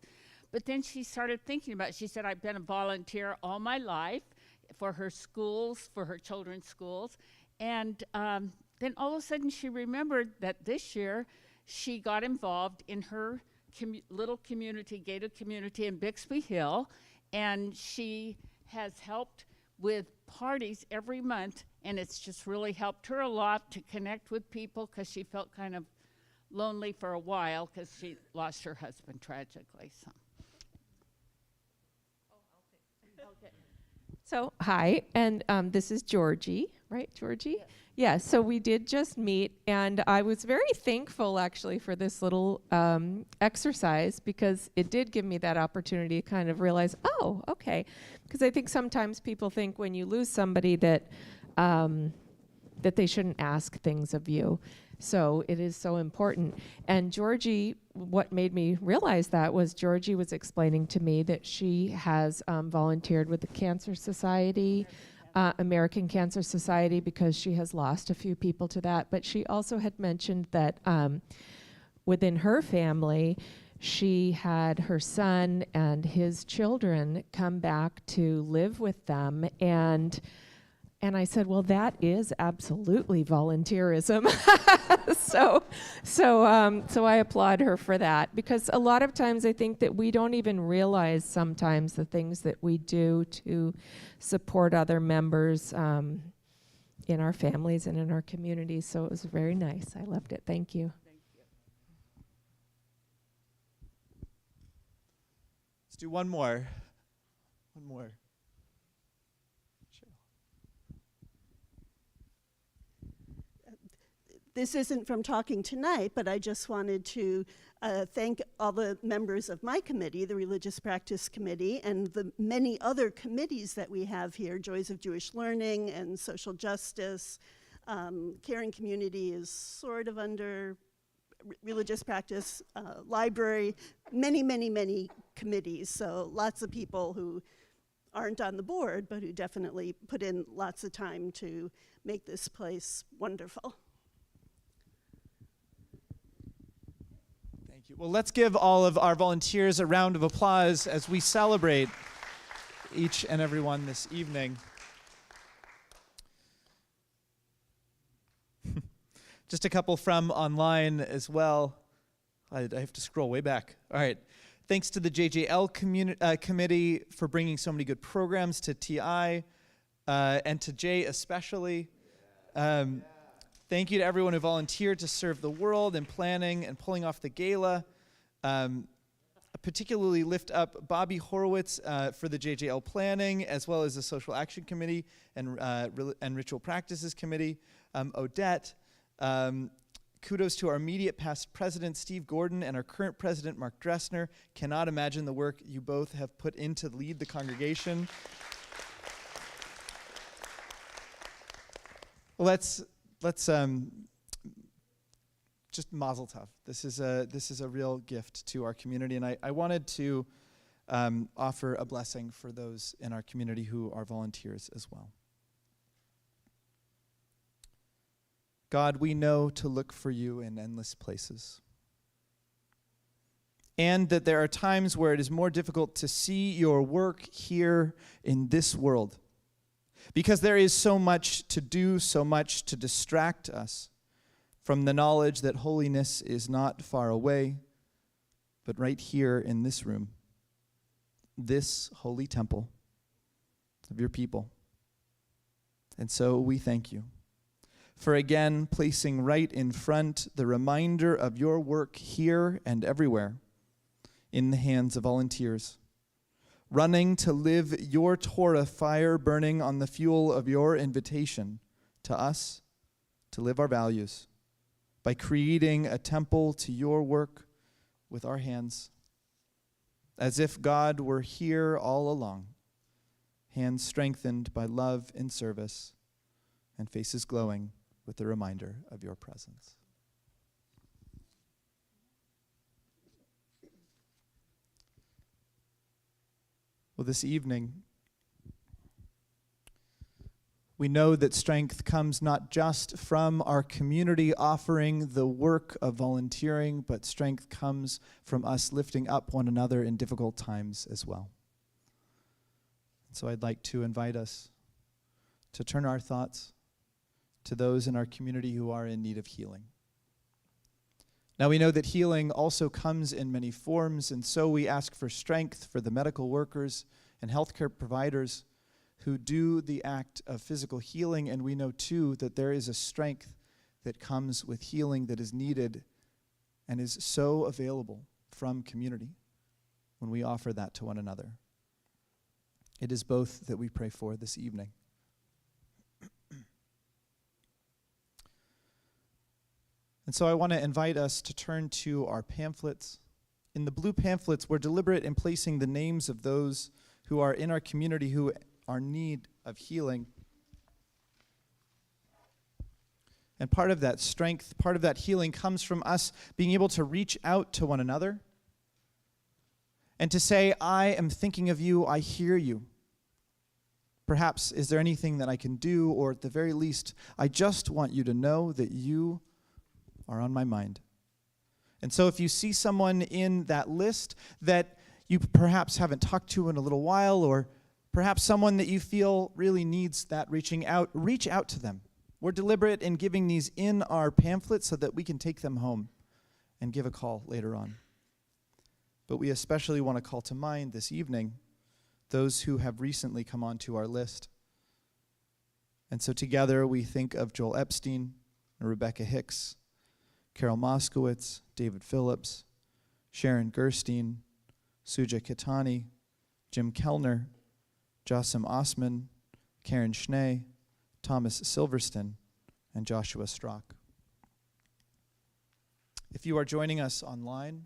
But then she started thinking about it. She said, "I've been a volunteer all my life for her schools, for her children's schools." And then all of a sudden she remembered that this year she got involved in her little community, gated community in Bixby Hill, and she has helped with parties every month, and it's just really helped her a lot to connect with people, because she felt kind of lonely for a while because she lost her husband tragically. So, hi, and this is Georgie, right, Georgie? Yeah, so we did just meet, and I was very thankful, actually, for this little exercise, because it did give me that opportunity to kind of realize, oh, okay, because I think sometimes people think when you lose somebody that that they shouldn't ask things of you. So it is so important. And Georgie, what made me realize that was Georgie was explaining to me that she has volunteered with the Cancer Society, American Cancer Society, because she has lost a few people to that. But she also had mentioned that within her family, she had her son and his children come back to live with them, and I said, well, that is absolutely volunteerism. So I applaud her for that, because a lot of times I think that we don't even realize sometimes the things that we do to support other members in our families and in our communities. So it was very nice. I loved it. Thank you. Let's do one more. This isn't from talking tonight, but I just wanted to thank all the members of my committee, the Religious Practice Committee, and the many other committees that we have here, Joys of Jewish Learning and Social Justice. Caring Community is sort of under Religious Practice, Library, many committees. So lots of people who aren't on the board, but who definitely put in lots of time to make this place wonderful. Well, let's give all of our volunteers a round of applause as we celebrate each and every one this evening. Just a couple from online as well. I have to scroll way back. All right. Thanks to the JJL committee for bringing so many good programs to TI and to Jay especially. Thank you to everyone who volunteered to serve the world in planning and pulling off the gala. Particularly lift up Bobby Horowitz for the JJL planning, as well as the Social Action Committee and Ritual Practices Committee. Odette, kudos to our immediate past president, Steve Gordon, and our current president, Mark Dressner. Cannot imagine the work you both have put in to lead the congregation. Let's just mazel tov. This is a real gift to our community, and I wanted to offer a blessing for those in our community who are volunteers as well. God, we know to look for you in endless places, and that there are times where it is more difficult to see your work here in this world, because there is so much to do, so much to distract us from the knowledge that holiness is not far away, but right here in this room, this holy temple of your people. And so we thank you for again placing right in front the reminder of your work here and everywhere in the hands of volunteers, running to live your Torah fire burning on the fuel of your invitation to us to live our values by creating a temple to your work with our hands, as if God were here all along, hands strengthened by love and service, and faces glowing with the reminder of your presence. Well, this evening, we know that strength comes not just from our community offering the work of volunteering, but strength comes from us lifting up one another in difficult times as well. So I'd like to invite us to turn our thoughts to those in our community who are in need of healing. Now we know that healing also comes in many forms, and so we ask for strength for the medical workers and healthcare providers who do the act of physical healing, and we know too that there is a strength that comes with healing that is needed and is so available from community when we offer that to one another. It is both that we pray for this evening. And so I want to invite us to turn to our pamphlets. In the blue pamphlets, we're deliberate in placing the names of those who are in our community who are in need of healing. And part of that strength, part of that healing comes from us being able to reach out to one another and to say, I am thinking of you, I hear you. Perhaps, is there anything that I can do? Or at the very least, I just want you to know that you are on my mind. And so if you see someone in that list that you perhaps haven't talked to in a little while, or perhaps someone that you feel really needs that reaching out, reach out to them. We're deliberate in giving these in our pamphlet so that we can take them home and give a call later on. But we especially want to call to mind this evening those who have recently come onto our list. And so together we think of Joel Epstein and Rebecca Hicks, Carol Moskowitz, David Phillips, Sharon Gerstein, Suja Kitani, Jim Kellner, Jossam Osman, Karen Schnee, Thomas Silverston, and Joshua Strock. If you are joining us online,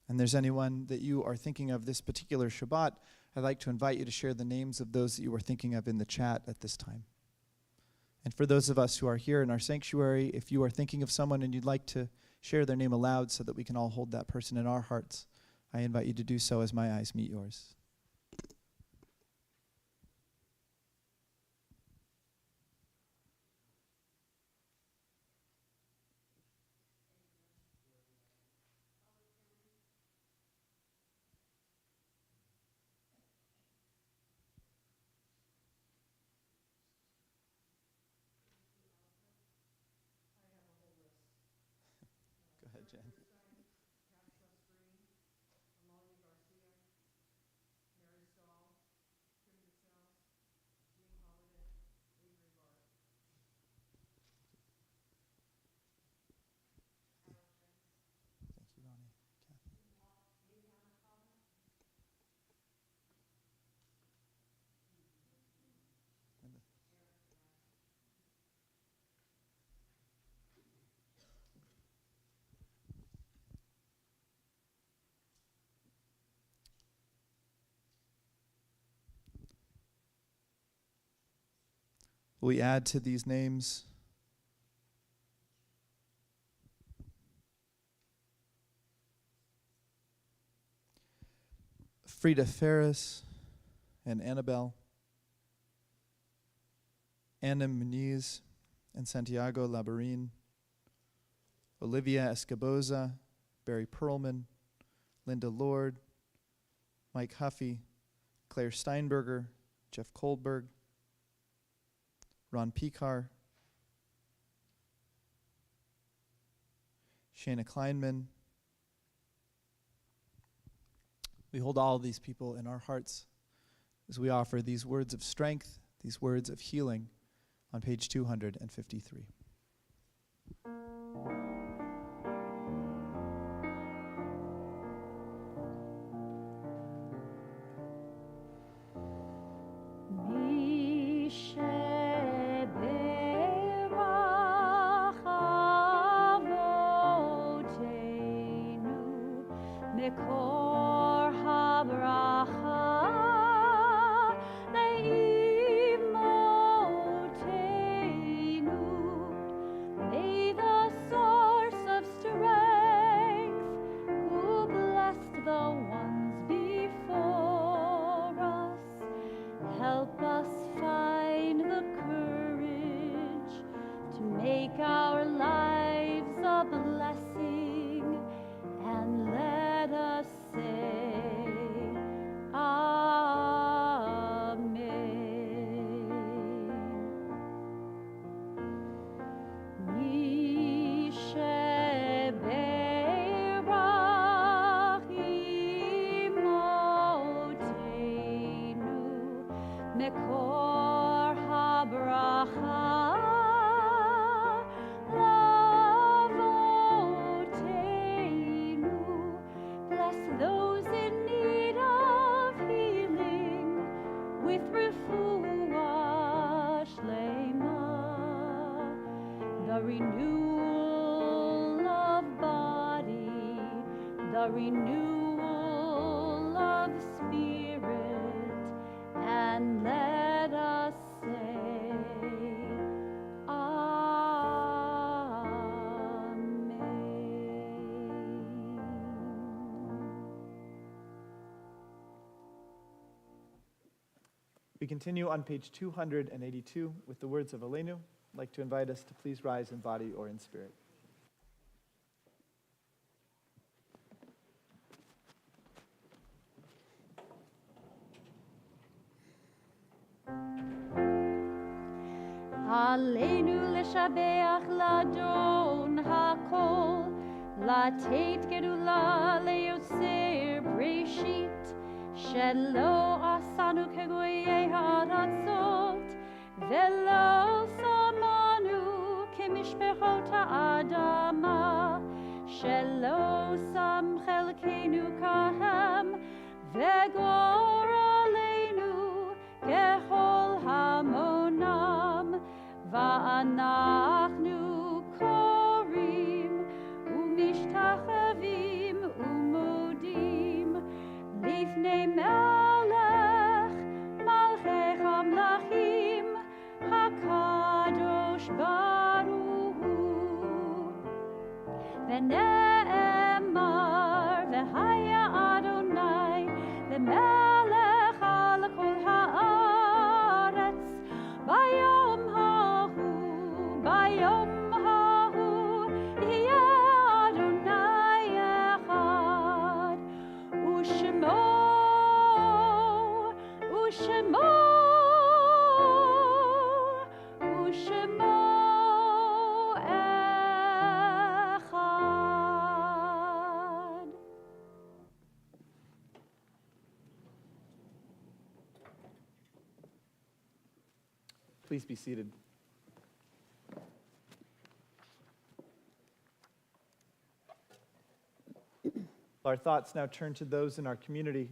and there's anyone that you are thinking of this particular Shabbat, I'd like to invite you to share the names of those that you were thinking of in the chat at this time. And for those of us who are here in our sanctuary, if you are thinking of someone and you'd like to share their name aloud so that we can all hold that person in our hearts, I invite you to do so as my eyes meet yours. Go ahead, Jen. Will we add to these names Frida Ferris and Annabelle, Anna Muniz and Santiago Labarin, Olivia Escoboza, Barry Perlman, Linda Lord, Mike Huffey, Claire Steinberger, Jeff Kohlberg, Ron Pekar, Shayna Kleinman. We hold all of these people in our hearts as we offer these words of strength, these words of healing on page 253. מקור הברכה לאמותינו. May the source of strength, who blessed the ones before us, help us find the courage to make our lives a blessing, and let us say Amen. Mi sheberach imotenu mekor habracha lavotenu. Bless those in need of healing with refuah shlema, the renewal of body, the renewal of spirit, and let us say We continue on page 282 with the words of Elenu. I'd like to invite us to please rise in body or in spirit. עלינו לשבח לאדון הכל, לתת גדולה ליוצר בראשית, שלא עשנו כגויי הארצות, ולא שמנו כמשפחות האדמה, שלא שם חלקנו כהם, וגור עלינו ככל המונם, ואנחנו קוראים ומשתחווים ומודים לפני מלך מלכי המלכים הקדוש ברוך הוא. ונאמר והיה אדוני למלך על כל הארץ ביום ההוא, ביום ההוא יהיה אדוני אחד, ושמו אחד. Please be seated. Our thoughts now turn to those in our community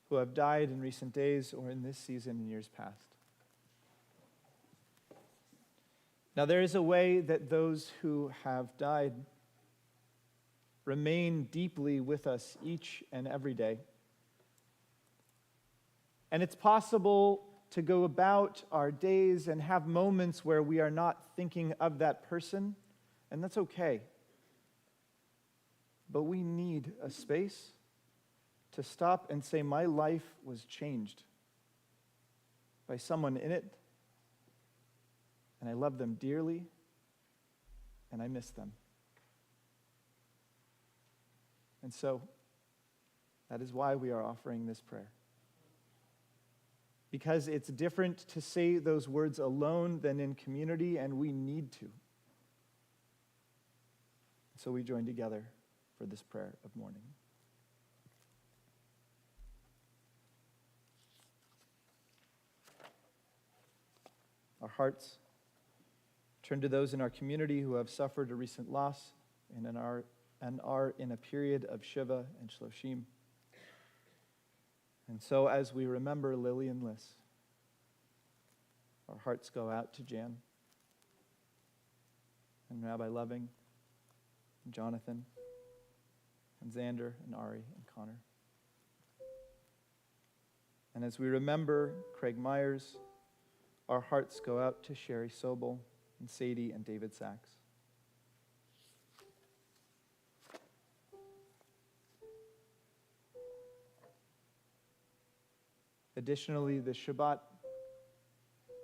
who have died in recent days or in this season in years past. Now, there is a way that those who have died remain deeply with us each and every day. And it's possible to go about our days and have moments where we are not thinking of that person, and that's okay. But we need a space to stop and say, my life was changed by someone in it, and I love them dearly, and I miss them. And so, that is why we are offering this prayer. Because it's different to say those words alone than in community, and we need to. So we join together for this prayer of mourning. Our hearts turn to those in our community who have suffered a recent loss and are in a period of Shiva and Shloshim. And so as we remember Lily and Liz, our hearts go out to Jan and Rabbi Loving and Jonathan and Xander and Ari and Connor. And as we remember Craig Myers, our hearts go out to Sherry Sobel and Sadie and David Sachs. Additionally, this Shabbat,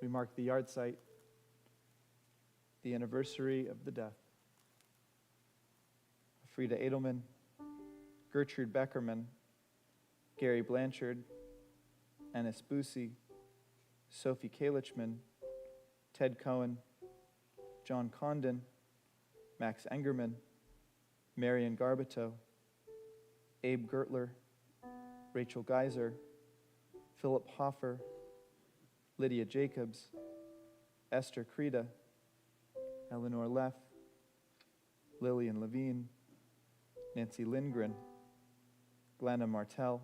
we mark the yard site, the anniversary of the death of Frida Edelman, Gertrude Beckerman, Gary Blanchard, Ennis Boosie, Sophie Kalichman, Ted Cohen, John Condon, Max Engerman, Marion Garbato, Abe Gertler, Rachel Geiser, Philip Hoffer, Lydia Jacobs, Esther Kreda, Eleanor Leff, Lillian Levine, Nancy Lindgren, Glenna Martell,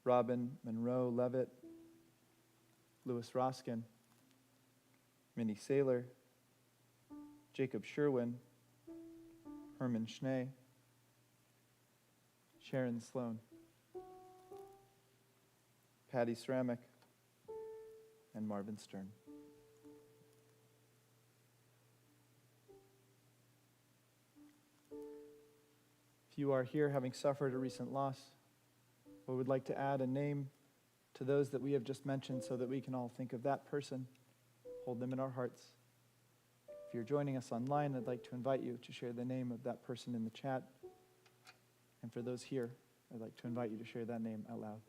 Robin Monroe Levitt, Louis Roskin, Minnie Saylor, Jacob Sherwin, Herman Schnee, Sharon Sloan, Patty Ceramic, and Marvin Stern. If you are here having suffered a recent loss, or would like to add a name to those that we have just mentioned so that we can all think of that person, hold them in our hearts. If you're joining us online, I'd like to invite you to share the name of that person in the chat. And for those here, I'd like to invite you to share that name out loud.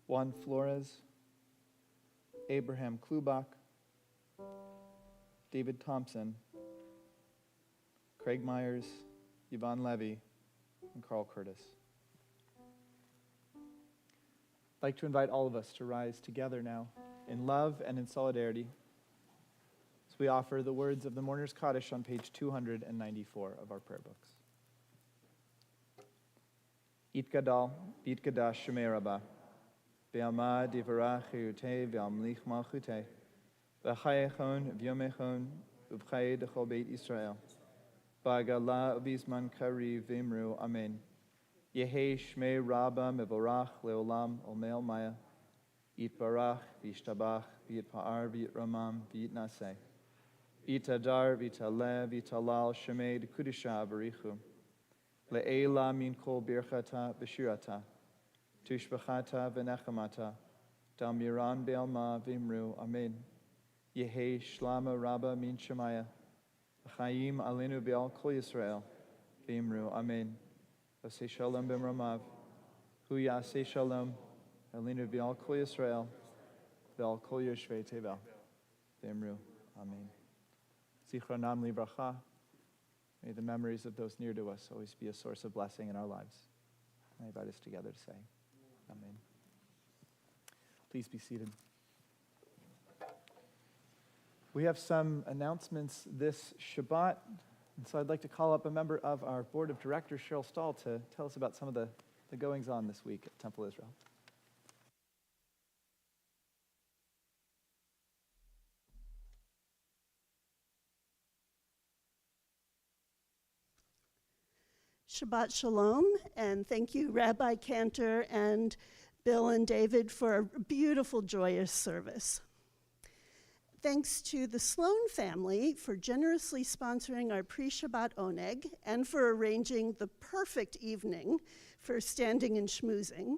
Juan Flores, Abraham Klubach, David Thompson, Craig Myers, Yvonne Levy, and Carl Curtis. I'd like to invite all of us to rise together now in love and in solidarity as we offer the words of the Mourner's Kaddish on page 294 of our prayer books. Itgadal, Itgadash Shemei Rabbah, Be'amad Yivarach Yirutei Ve'amlich Malchutei, V'chayechon V'yomechon V'chayei D'chol Beit Yisrael, Ba'gala V'izman Kari V'imru Amen. Yehei Shmei Rabbah Mevorach Leolam Olmei Maya, Yitbarach V'yishtabach V'yitpa'ar V'yitramam V'yitnaseh, V'yitadar V'yitaleh V'yitalal Shemei D'Kudisha V'richu, Le'ela Min Kol Birchata B'shirata, Tushbachata v'nechamata, Dal Miran Be'alma V'imru, Amen. Yehei Shlama Rabba Min Shemaya, Chayim Alenu Be'al Kol Yisrael, V'imru, Amen. V'aseh shalom b'mromav. Hu yaseh shalom. Elinu v'al kol Yisrael. V'al kol yoshvei tevel. V'imru, Amen. Zichronam livracha. May the memories of those near to us always be a source of blessing in our lives. I invite us together to say, Amen. Please be seated. We have some announcements this Shabbat, and so I'd like to call up a member of our board of directors, Cheryl Stahl, to tell us about some of the goings-on this week at Temple Israel. Shabbat Shalom, and thank you, Rabbi Cantor and Bill and David, for a beautiful, joyous service. Thanks to the Sloan family for generously sponsoring our pre-Shabbat oneg and for arranging the perfect evening for standing and schmoozing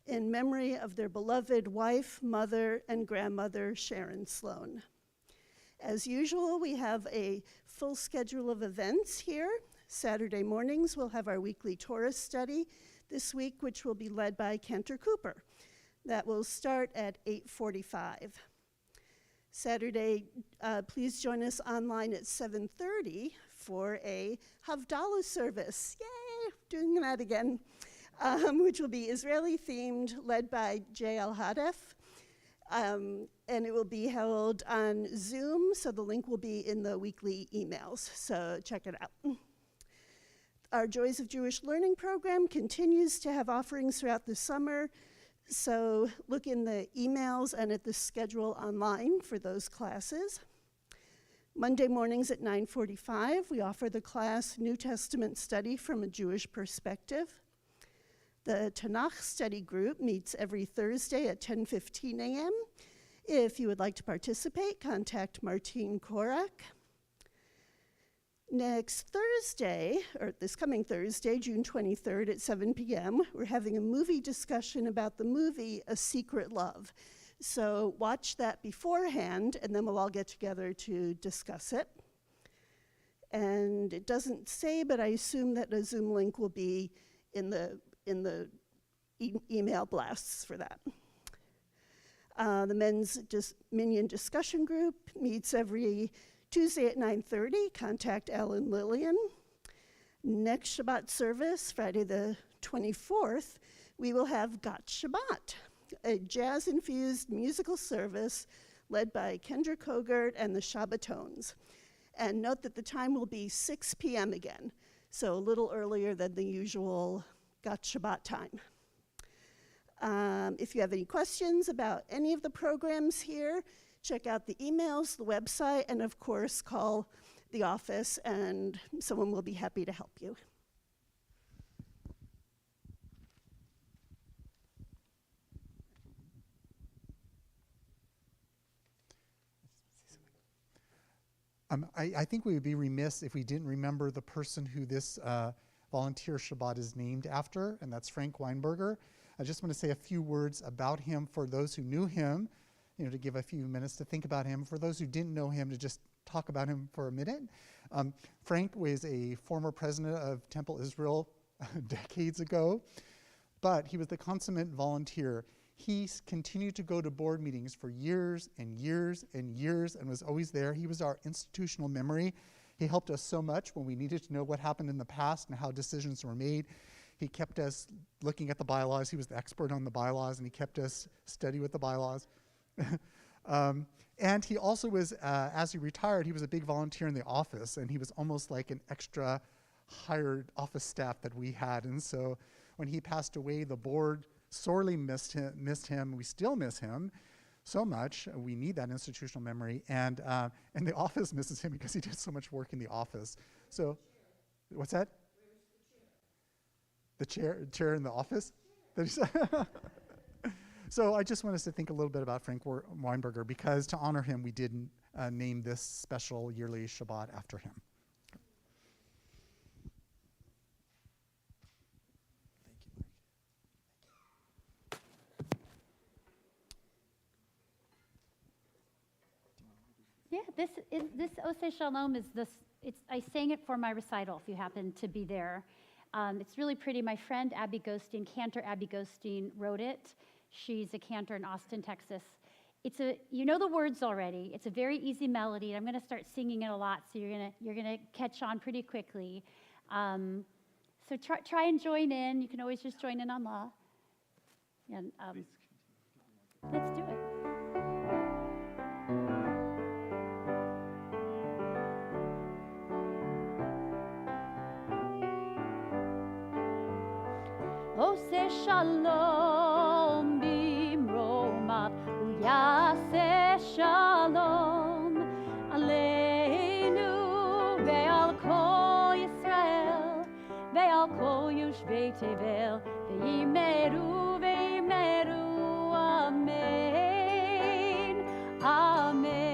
in memory of their beloved wife, mother, and grandmother, Sharon Sloan. As usual, we have a full schedule of events here. Saturday mornings, we'll have our weekly Torah study this week, which will be led by Cantor Cooper. That will start at 8:45. Saturday, please join us online at 7:30 for a Havdalah service. Yay, doing that again, which will be Israeli-themed, led by Jay Al-Hadef. And it will be held on Zoom, so the link will be in the weekly emails, so check it out. Our Joys of Jewish Learning program continues to have offerings throughout the summer, so look in the emails and at the schedule online for those classes. Monday mornings at 9:45, we offer the class New Testament Study from a Jewish Perspective. The Tanakh Study Group meets every Thursday at 10:15 a.m. If you would like to participate, contact Martine Korak. Next Thursday, or this coming Thursday, June 23rd at 7 p.m., we're having a movie discussion about the movie A Secret Love. So watch that beforehand, and then we'll all get together to discuss it. And it doesn't say, but I assume that a Zoom link will be in the email blasts for that. The Men's Minyan Discussion Group meets every Tuesday at 9:30. Contact Ellen Lillian. Next Shabbat service, Friday the 24th, we will have Got Shabbat, a jazz-infused musical service led by Kendra Kogert and the Shabbatones. And note that the time will be 6 p.m. again, so a little earlier than the usual Got Shabbat time. If you have any questions about any of the programs here, check out the emails, the website, and of course, call the office and someone will be happy to help you. I think we would be remiss if we didn't remember the person who this volunteer Shabbat is named after, and that's Frank Weinberger. I just want to say a few words about him for those who knew him, to give a few minutes to think about him. For those who didn't know him, to just talk about him for a minute. Frank was a former president of Temple Israel decades ago, but he was the consummate volunteer. He continued to go to board meetings for years and years and years and was always there. He was our institutional memory. He helped us so much when we needed to know what happened in the past and how decisions were made. He kept us looking at the bylaws. He was the expert on the bylaws, and he kept us steady with the bylaws. And he also was, as he retired, he was a big volunteer in the office, and he was almost like an extra hired office staff that we had. And so when he passed away, the board sorely missed him. We still miss him so much. We need that institutional memory. And the office misses him because he did so much work in the office. So, what's that? The chair in the office? So I just want us to think a little bit about Frank Weinberger, because to honor him, we did name this special yearly Shabbat after him. Yeah, this Ose Shalom is this. I sang it for my recital. If you happen to be there, it's really pretty. My friend Abby Ghosteen, cantor Abby Ghosteen, wrote it. She's a cantor in Austin, Texas. You know the words already. It's a very easy melody. I'm going to start singing it a lot, so you're gonna catch on pretty quickly. So try and join in. You can always just join in on La. And let's do it. Ose shalom bimromav uyase shalom aleinu ve'al kol Yisrael ve'al kol yoshvei tevel ve'imeru amen amen.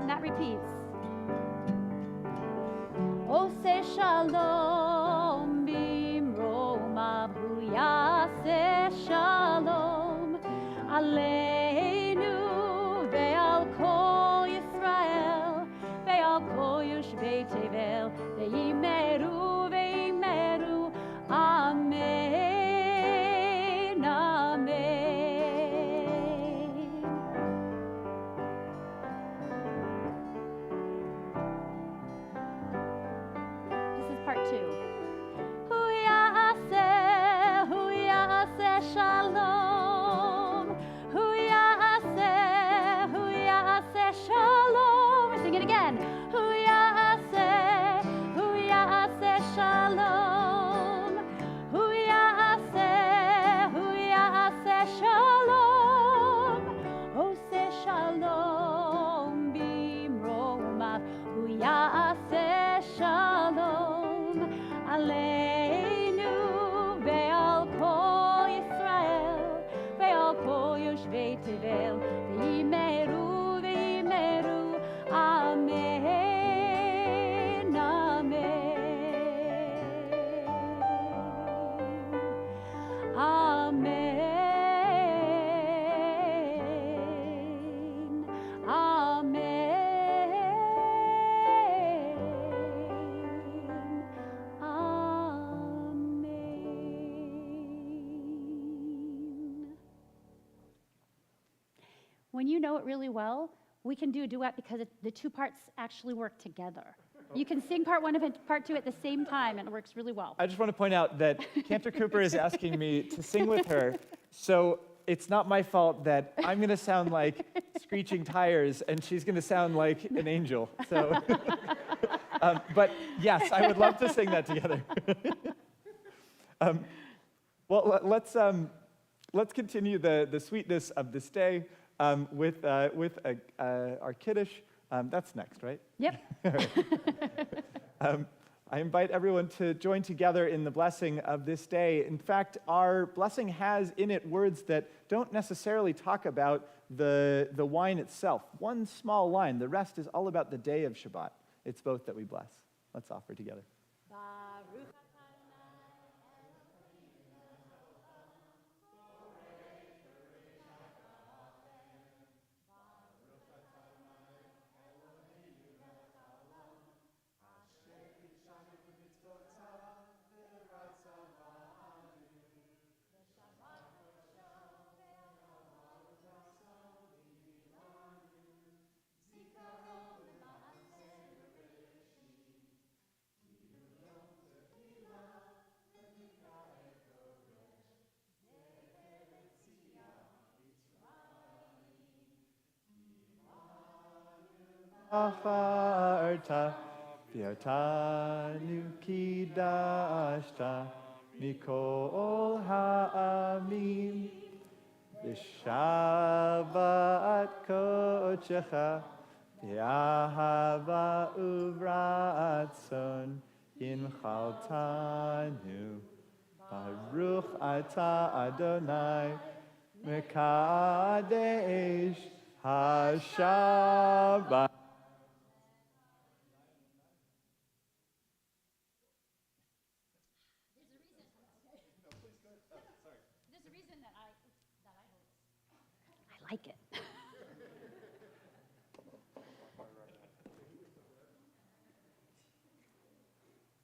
That repeats. Ose shalom Yase shalom aleinu ve'al kol Yisrael ve'al kol yoshvei tevel ve'imeru amen amen. This is part 2. Shalom, hu ya'aseh shalom. We sing it again. Hu ya'aseh shalom, hu ya'aseh shalom. Ose shalom bimromav, hu ya'aseh shalom aleinu ve'al kol Yisrael ve'al kol yoshvei tevel ve'imeru amen amen amen amen. When you know it really well, we can do a duet because the two parts actually work together. You can sing part 1 and part 2 at the same time, and it works really well. I just want to point out that Cantor Cooper is asking me to sing with her, so it's not my fault that I'm going to sound like screeching tires and she's going to sound like an angel. So, but yes, I would love to sing that together. Well, let's continue the sweetness of this day with our Kiddush. That's next, right? Yep. I invite everyone to join together in the blessing of this day. In fact, our blessing has in it words that don't necessarily talk about the wine itself. One small line. The rest is all about the day of Shabbat. It's both that we bless. Let's offer together. Acharta, v'yatanu kidashta, mikol ha'amim, v'shavat kodechecha, v'ahava uvratzon, inchaltanu, Baruch atah Adonai, mekadesh HaShabbat. I like it.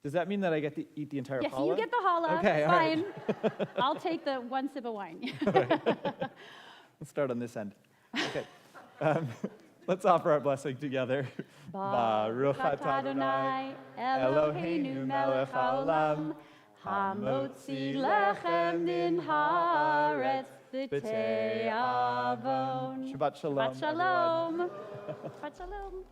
Does that mean that I get to eat the entire Yes, challah? you get the challah. Okay, all right. Fine. I'll take the one sip of wine. Let's start on this end. Okay. Let's offer our blessing together. Baruch atah Adonai Eloheinu melech haolam hamotzi lechem min haaretz b'te'avon. Shabbat shalom. Shabbat shalom. Shabbat shalom.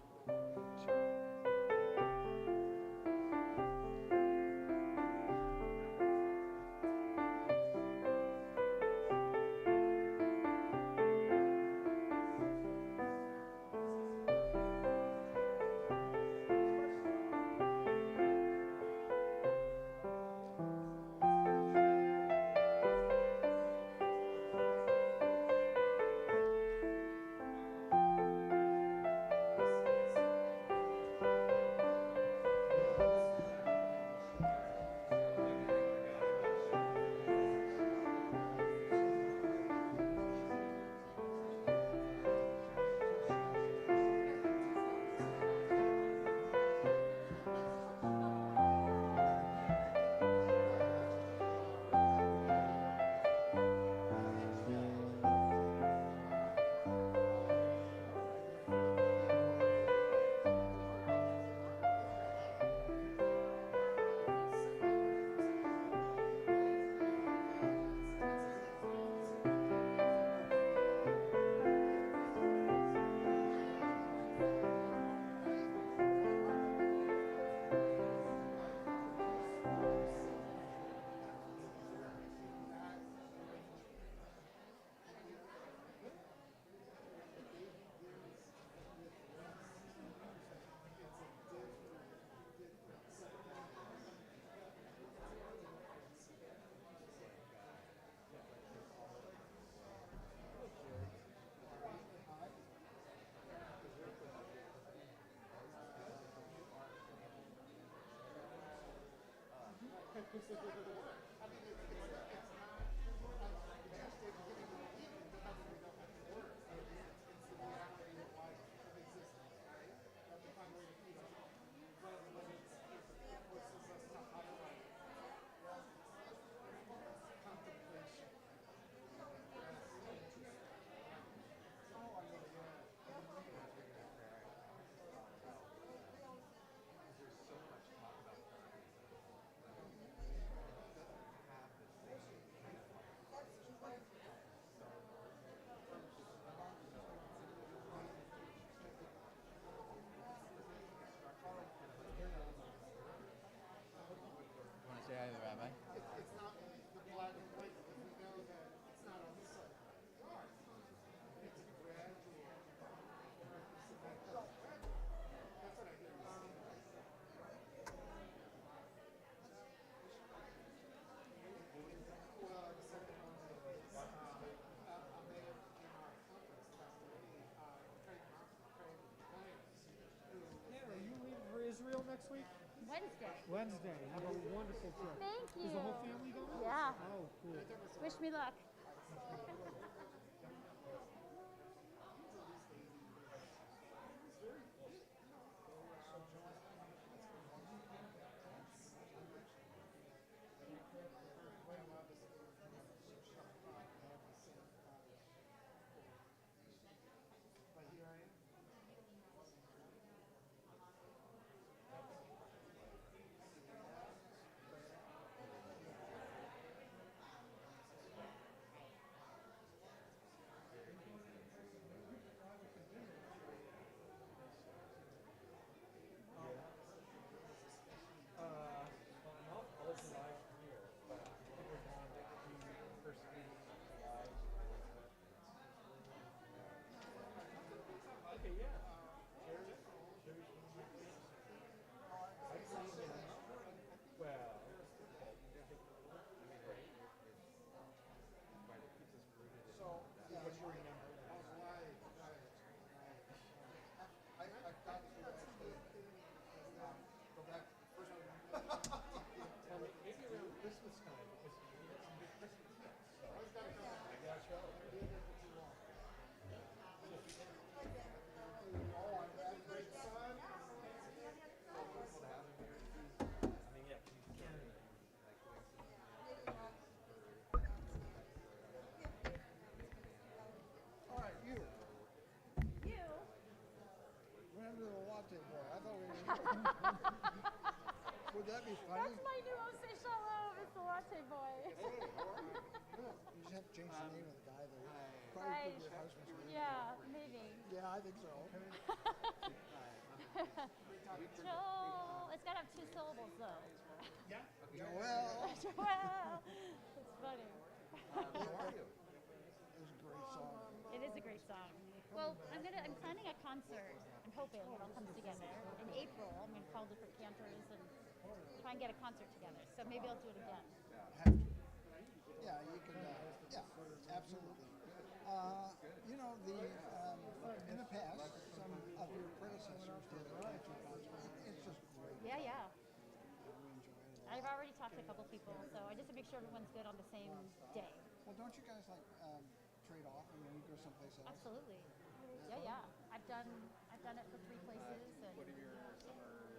Israel next week? Wednesday. Have a wonderful trip. Thank you. Is the whole family going? Yeah. Oh, cool. Wish me luck. be funny? That's my new Ose Shalom. It's the latte boy. You just have to change the name of the guy there. Probably Right. put your husband's name. Yeah, maybe. Yeah, I think so. Joel. It's got to have 2 syllables though. Yeah. Joel. Joel. It's funny. How are you? It's a great song. It is a great song. Well, I'm planning a concert. I'm hoping it all comes together in April. I'm going to call different cantors and try and get a concert together. So maybe I'll do it again. Have to. Yeah, you can. Yeah, absolutely. You know, in the past, some of your predecessors did a country concert. It's just great. Yeah, yeah. We enjoy it. I've already talked to a couple people, so I just to make sure everyone's good on the same day. Well, don't you guys like trade off and then you go someplace else? Absolutely. Yeah, yeah. I've done it for 3 places. And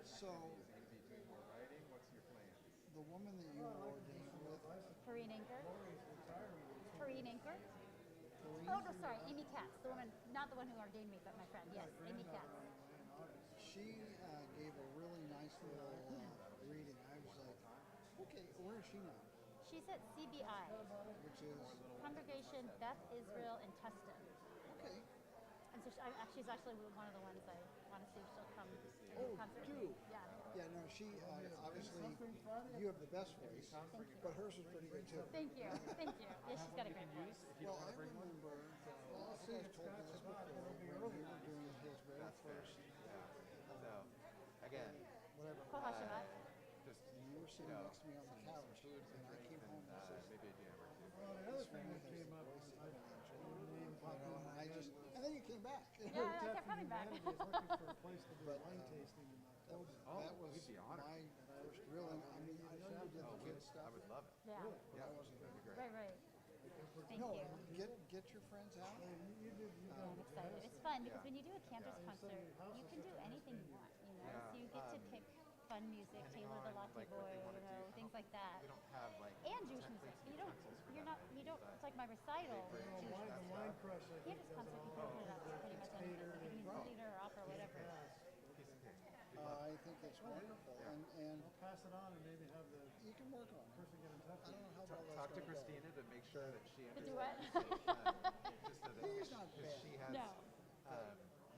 So, the woman that you were ordained with, Corrine Anchor. Corrine Anchor. Oh no, sorry, Amy Katz. The woman, not the one who ordained me, but my friend. Yes, Amy Katz. she gave a really nice little reading. I was like, okay, where is she now? She's at CBI, Which is, Congregation Beth Israel in Tustin. okay. And so she's actually one of the ones I want to see if she'll come to Oh, the concert. do? Yeah. Yeah, no, she, obviously, you have the best voice, but hers was pretty good too. Thank you. Thank you. Yeah, she's got a great voice. Well, I remember, well, you guys told me this before, when you were doing his very first, Again, whatever. Kol HaShabbat. just, You were sitting next to me on the couch, and I came home and said, maybe a jam or two. this family has the voice of an angel. And I just, and then you came back. Yeah, I kept coming back. But, that was my first real, I mean, I know you did the kid stuff. I would love it. Yeah. But I wasn't That'd be great. Right, right. Thank No, you. get your friends out. Yeah, I'm excited. It's fun because when you do a Cantor's concert, you can do anything you want, you know? So you get to pick fun music, Taylor the Latte Boy, you know, things like that. We don't have like And Jewish music. You don't, it's like my recital. Jewish music. Cantor's concert, you can put it up to pretty much anything. Like a musical theater or opera, whatever. I think it's wonderful, and I'll pass it on and maybe have the you can work on it. person get in touch I with don't know how you. well Talk that's to gonna go. Christina to make sure that she To do what? just so that He's not because bad. she has No.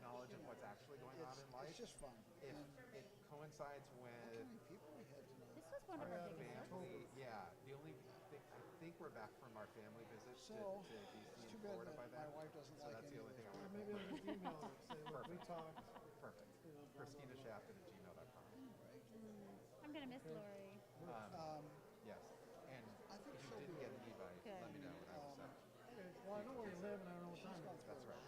knowledge of what's actually going on in life. It's just fun. If And it coincides how with many people we had tonight? This was one of our biggest ones. family, yeah. The only thing, I think we're back from our family visit So, to DC it's and too bad Florida that by my then. wife doesn't So like that's any the of only thing I this. would Maybe I'll just email her and say, look, we talked. Perfect. Christina Shafton at gmail.com. I'm going to miss Lori. Yes. And I think if you she'll didn't be get okay. an e-bike, Good. let me know and I will send. Okay, well, I know where you live and I know what time it is. That's right.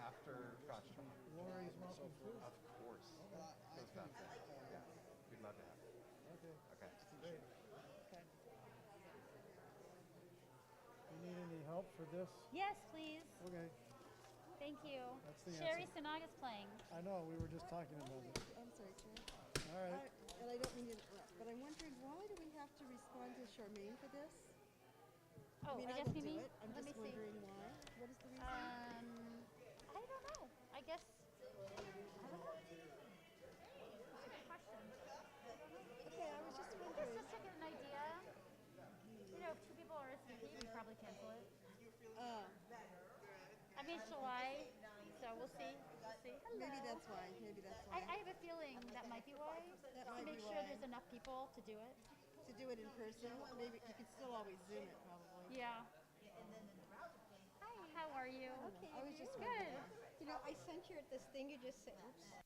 After Scotch Tree. Lori's mountain food. Of course. I Goes think, without saying. Yeah. We'd love to have you. Okay, Okay. great. You need any help for this? Yes, please. Okay, Thank you. That's the Sherry answer. Sinaga's playing. I know, we were just talking about it. I'm sorry, Chair. All right. And I don't mean to interrupt, but I'm wondering, why do we have to respond to Charmaine for this? Oh, I mean, I I guess will Mimi. do it. I'm Let just me see. wondering why. What is the reason? I don't know. I guess. I don't know. That's a good question. Okay, I was just I guess wondering. just to get an idea. You know, if 2 people are RSVP, we probably cancel it. I mean, it's July, so we'll see. We'll see. Hello. Maybe that's why. Maybe that's why. I have a feeling that might be why. That to might make be sure why. there's enough people to do it. To do it in person, maybe you could still always Zoom it, probably. Yeah. Hi, how are you? Okay, I was just good. good. You know, I sent you this thing you just said. Oops.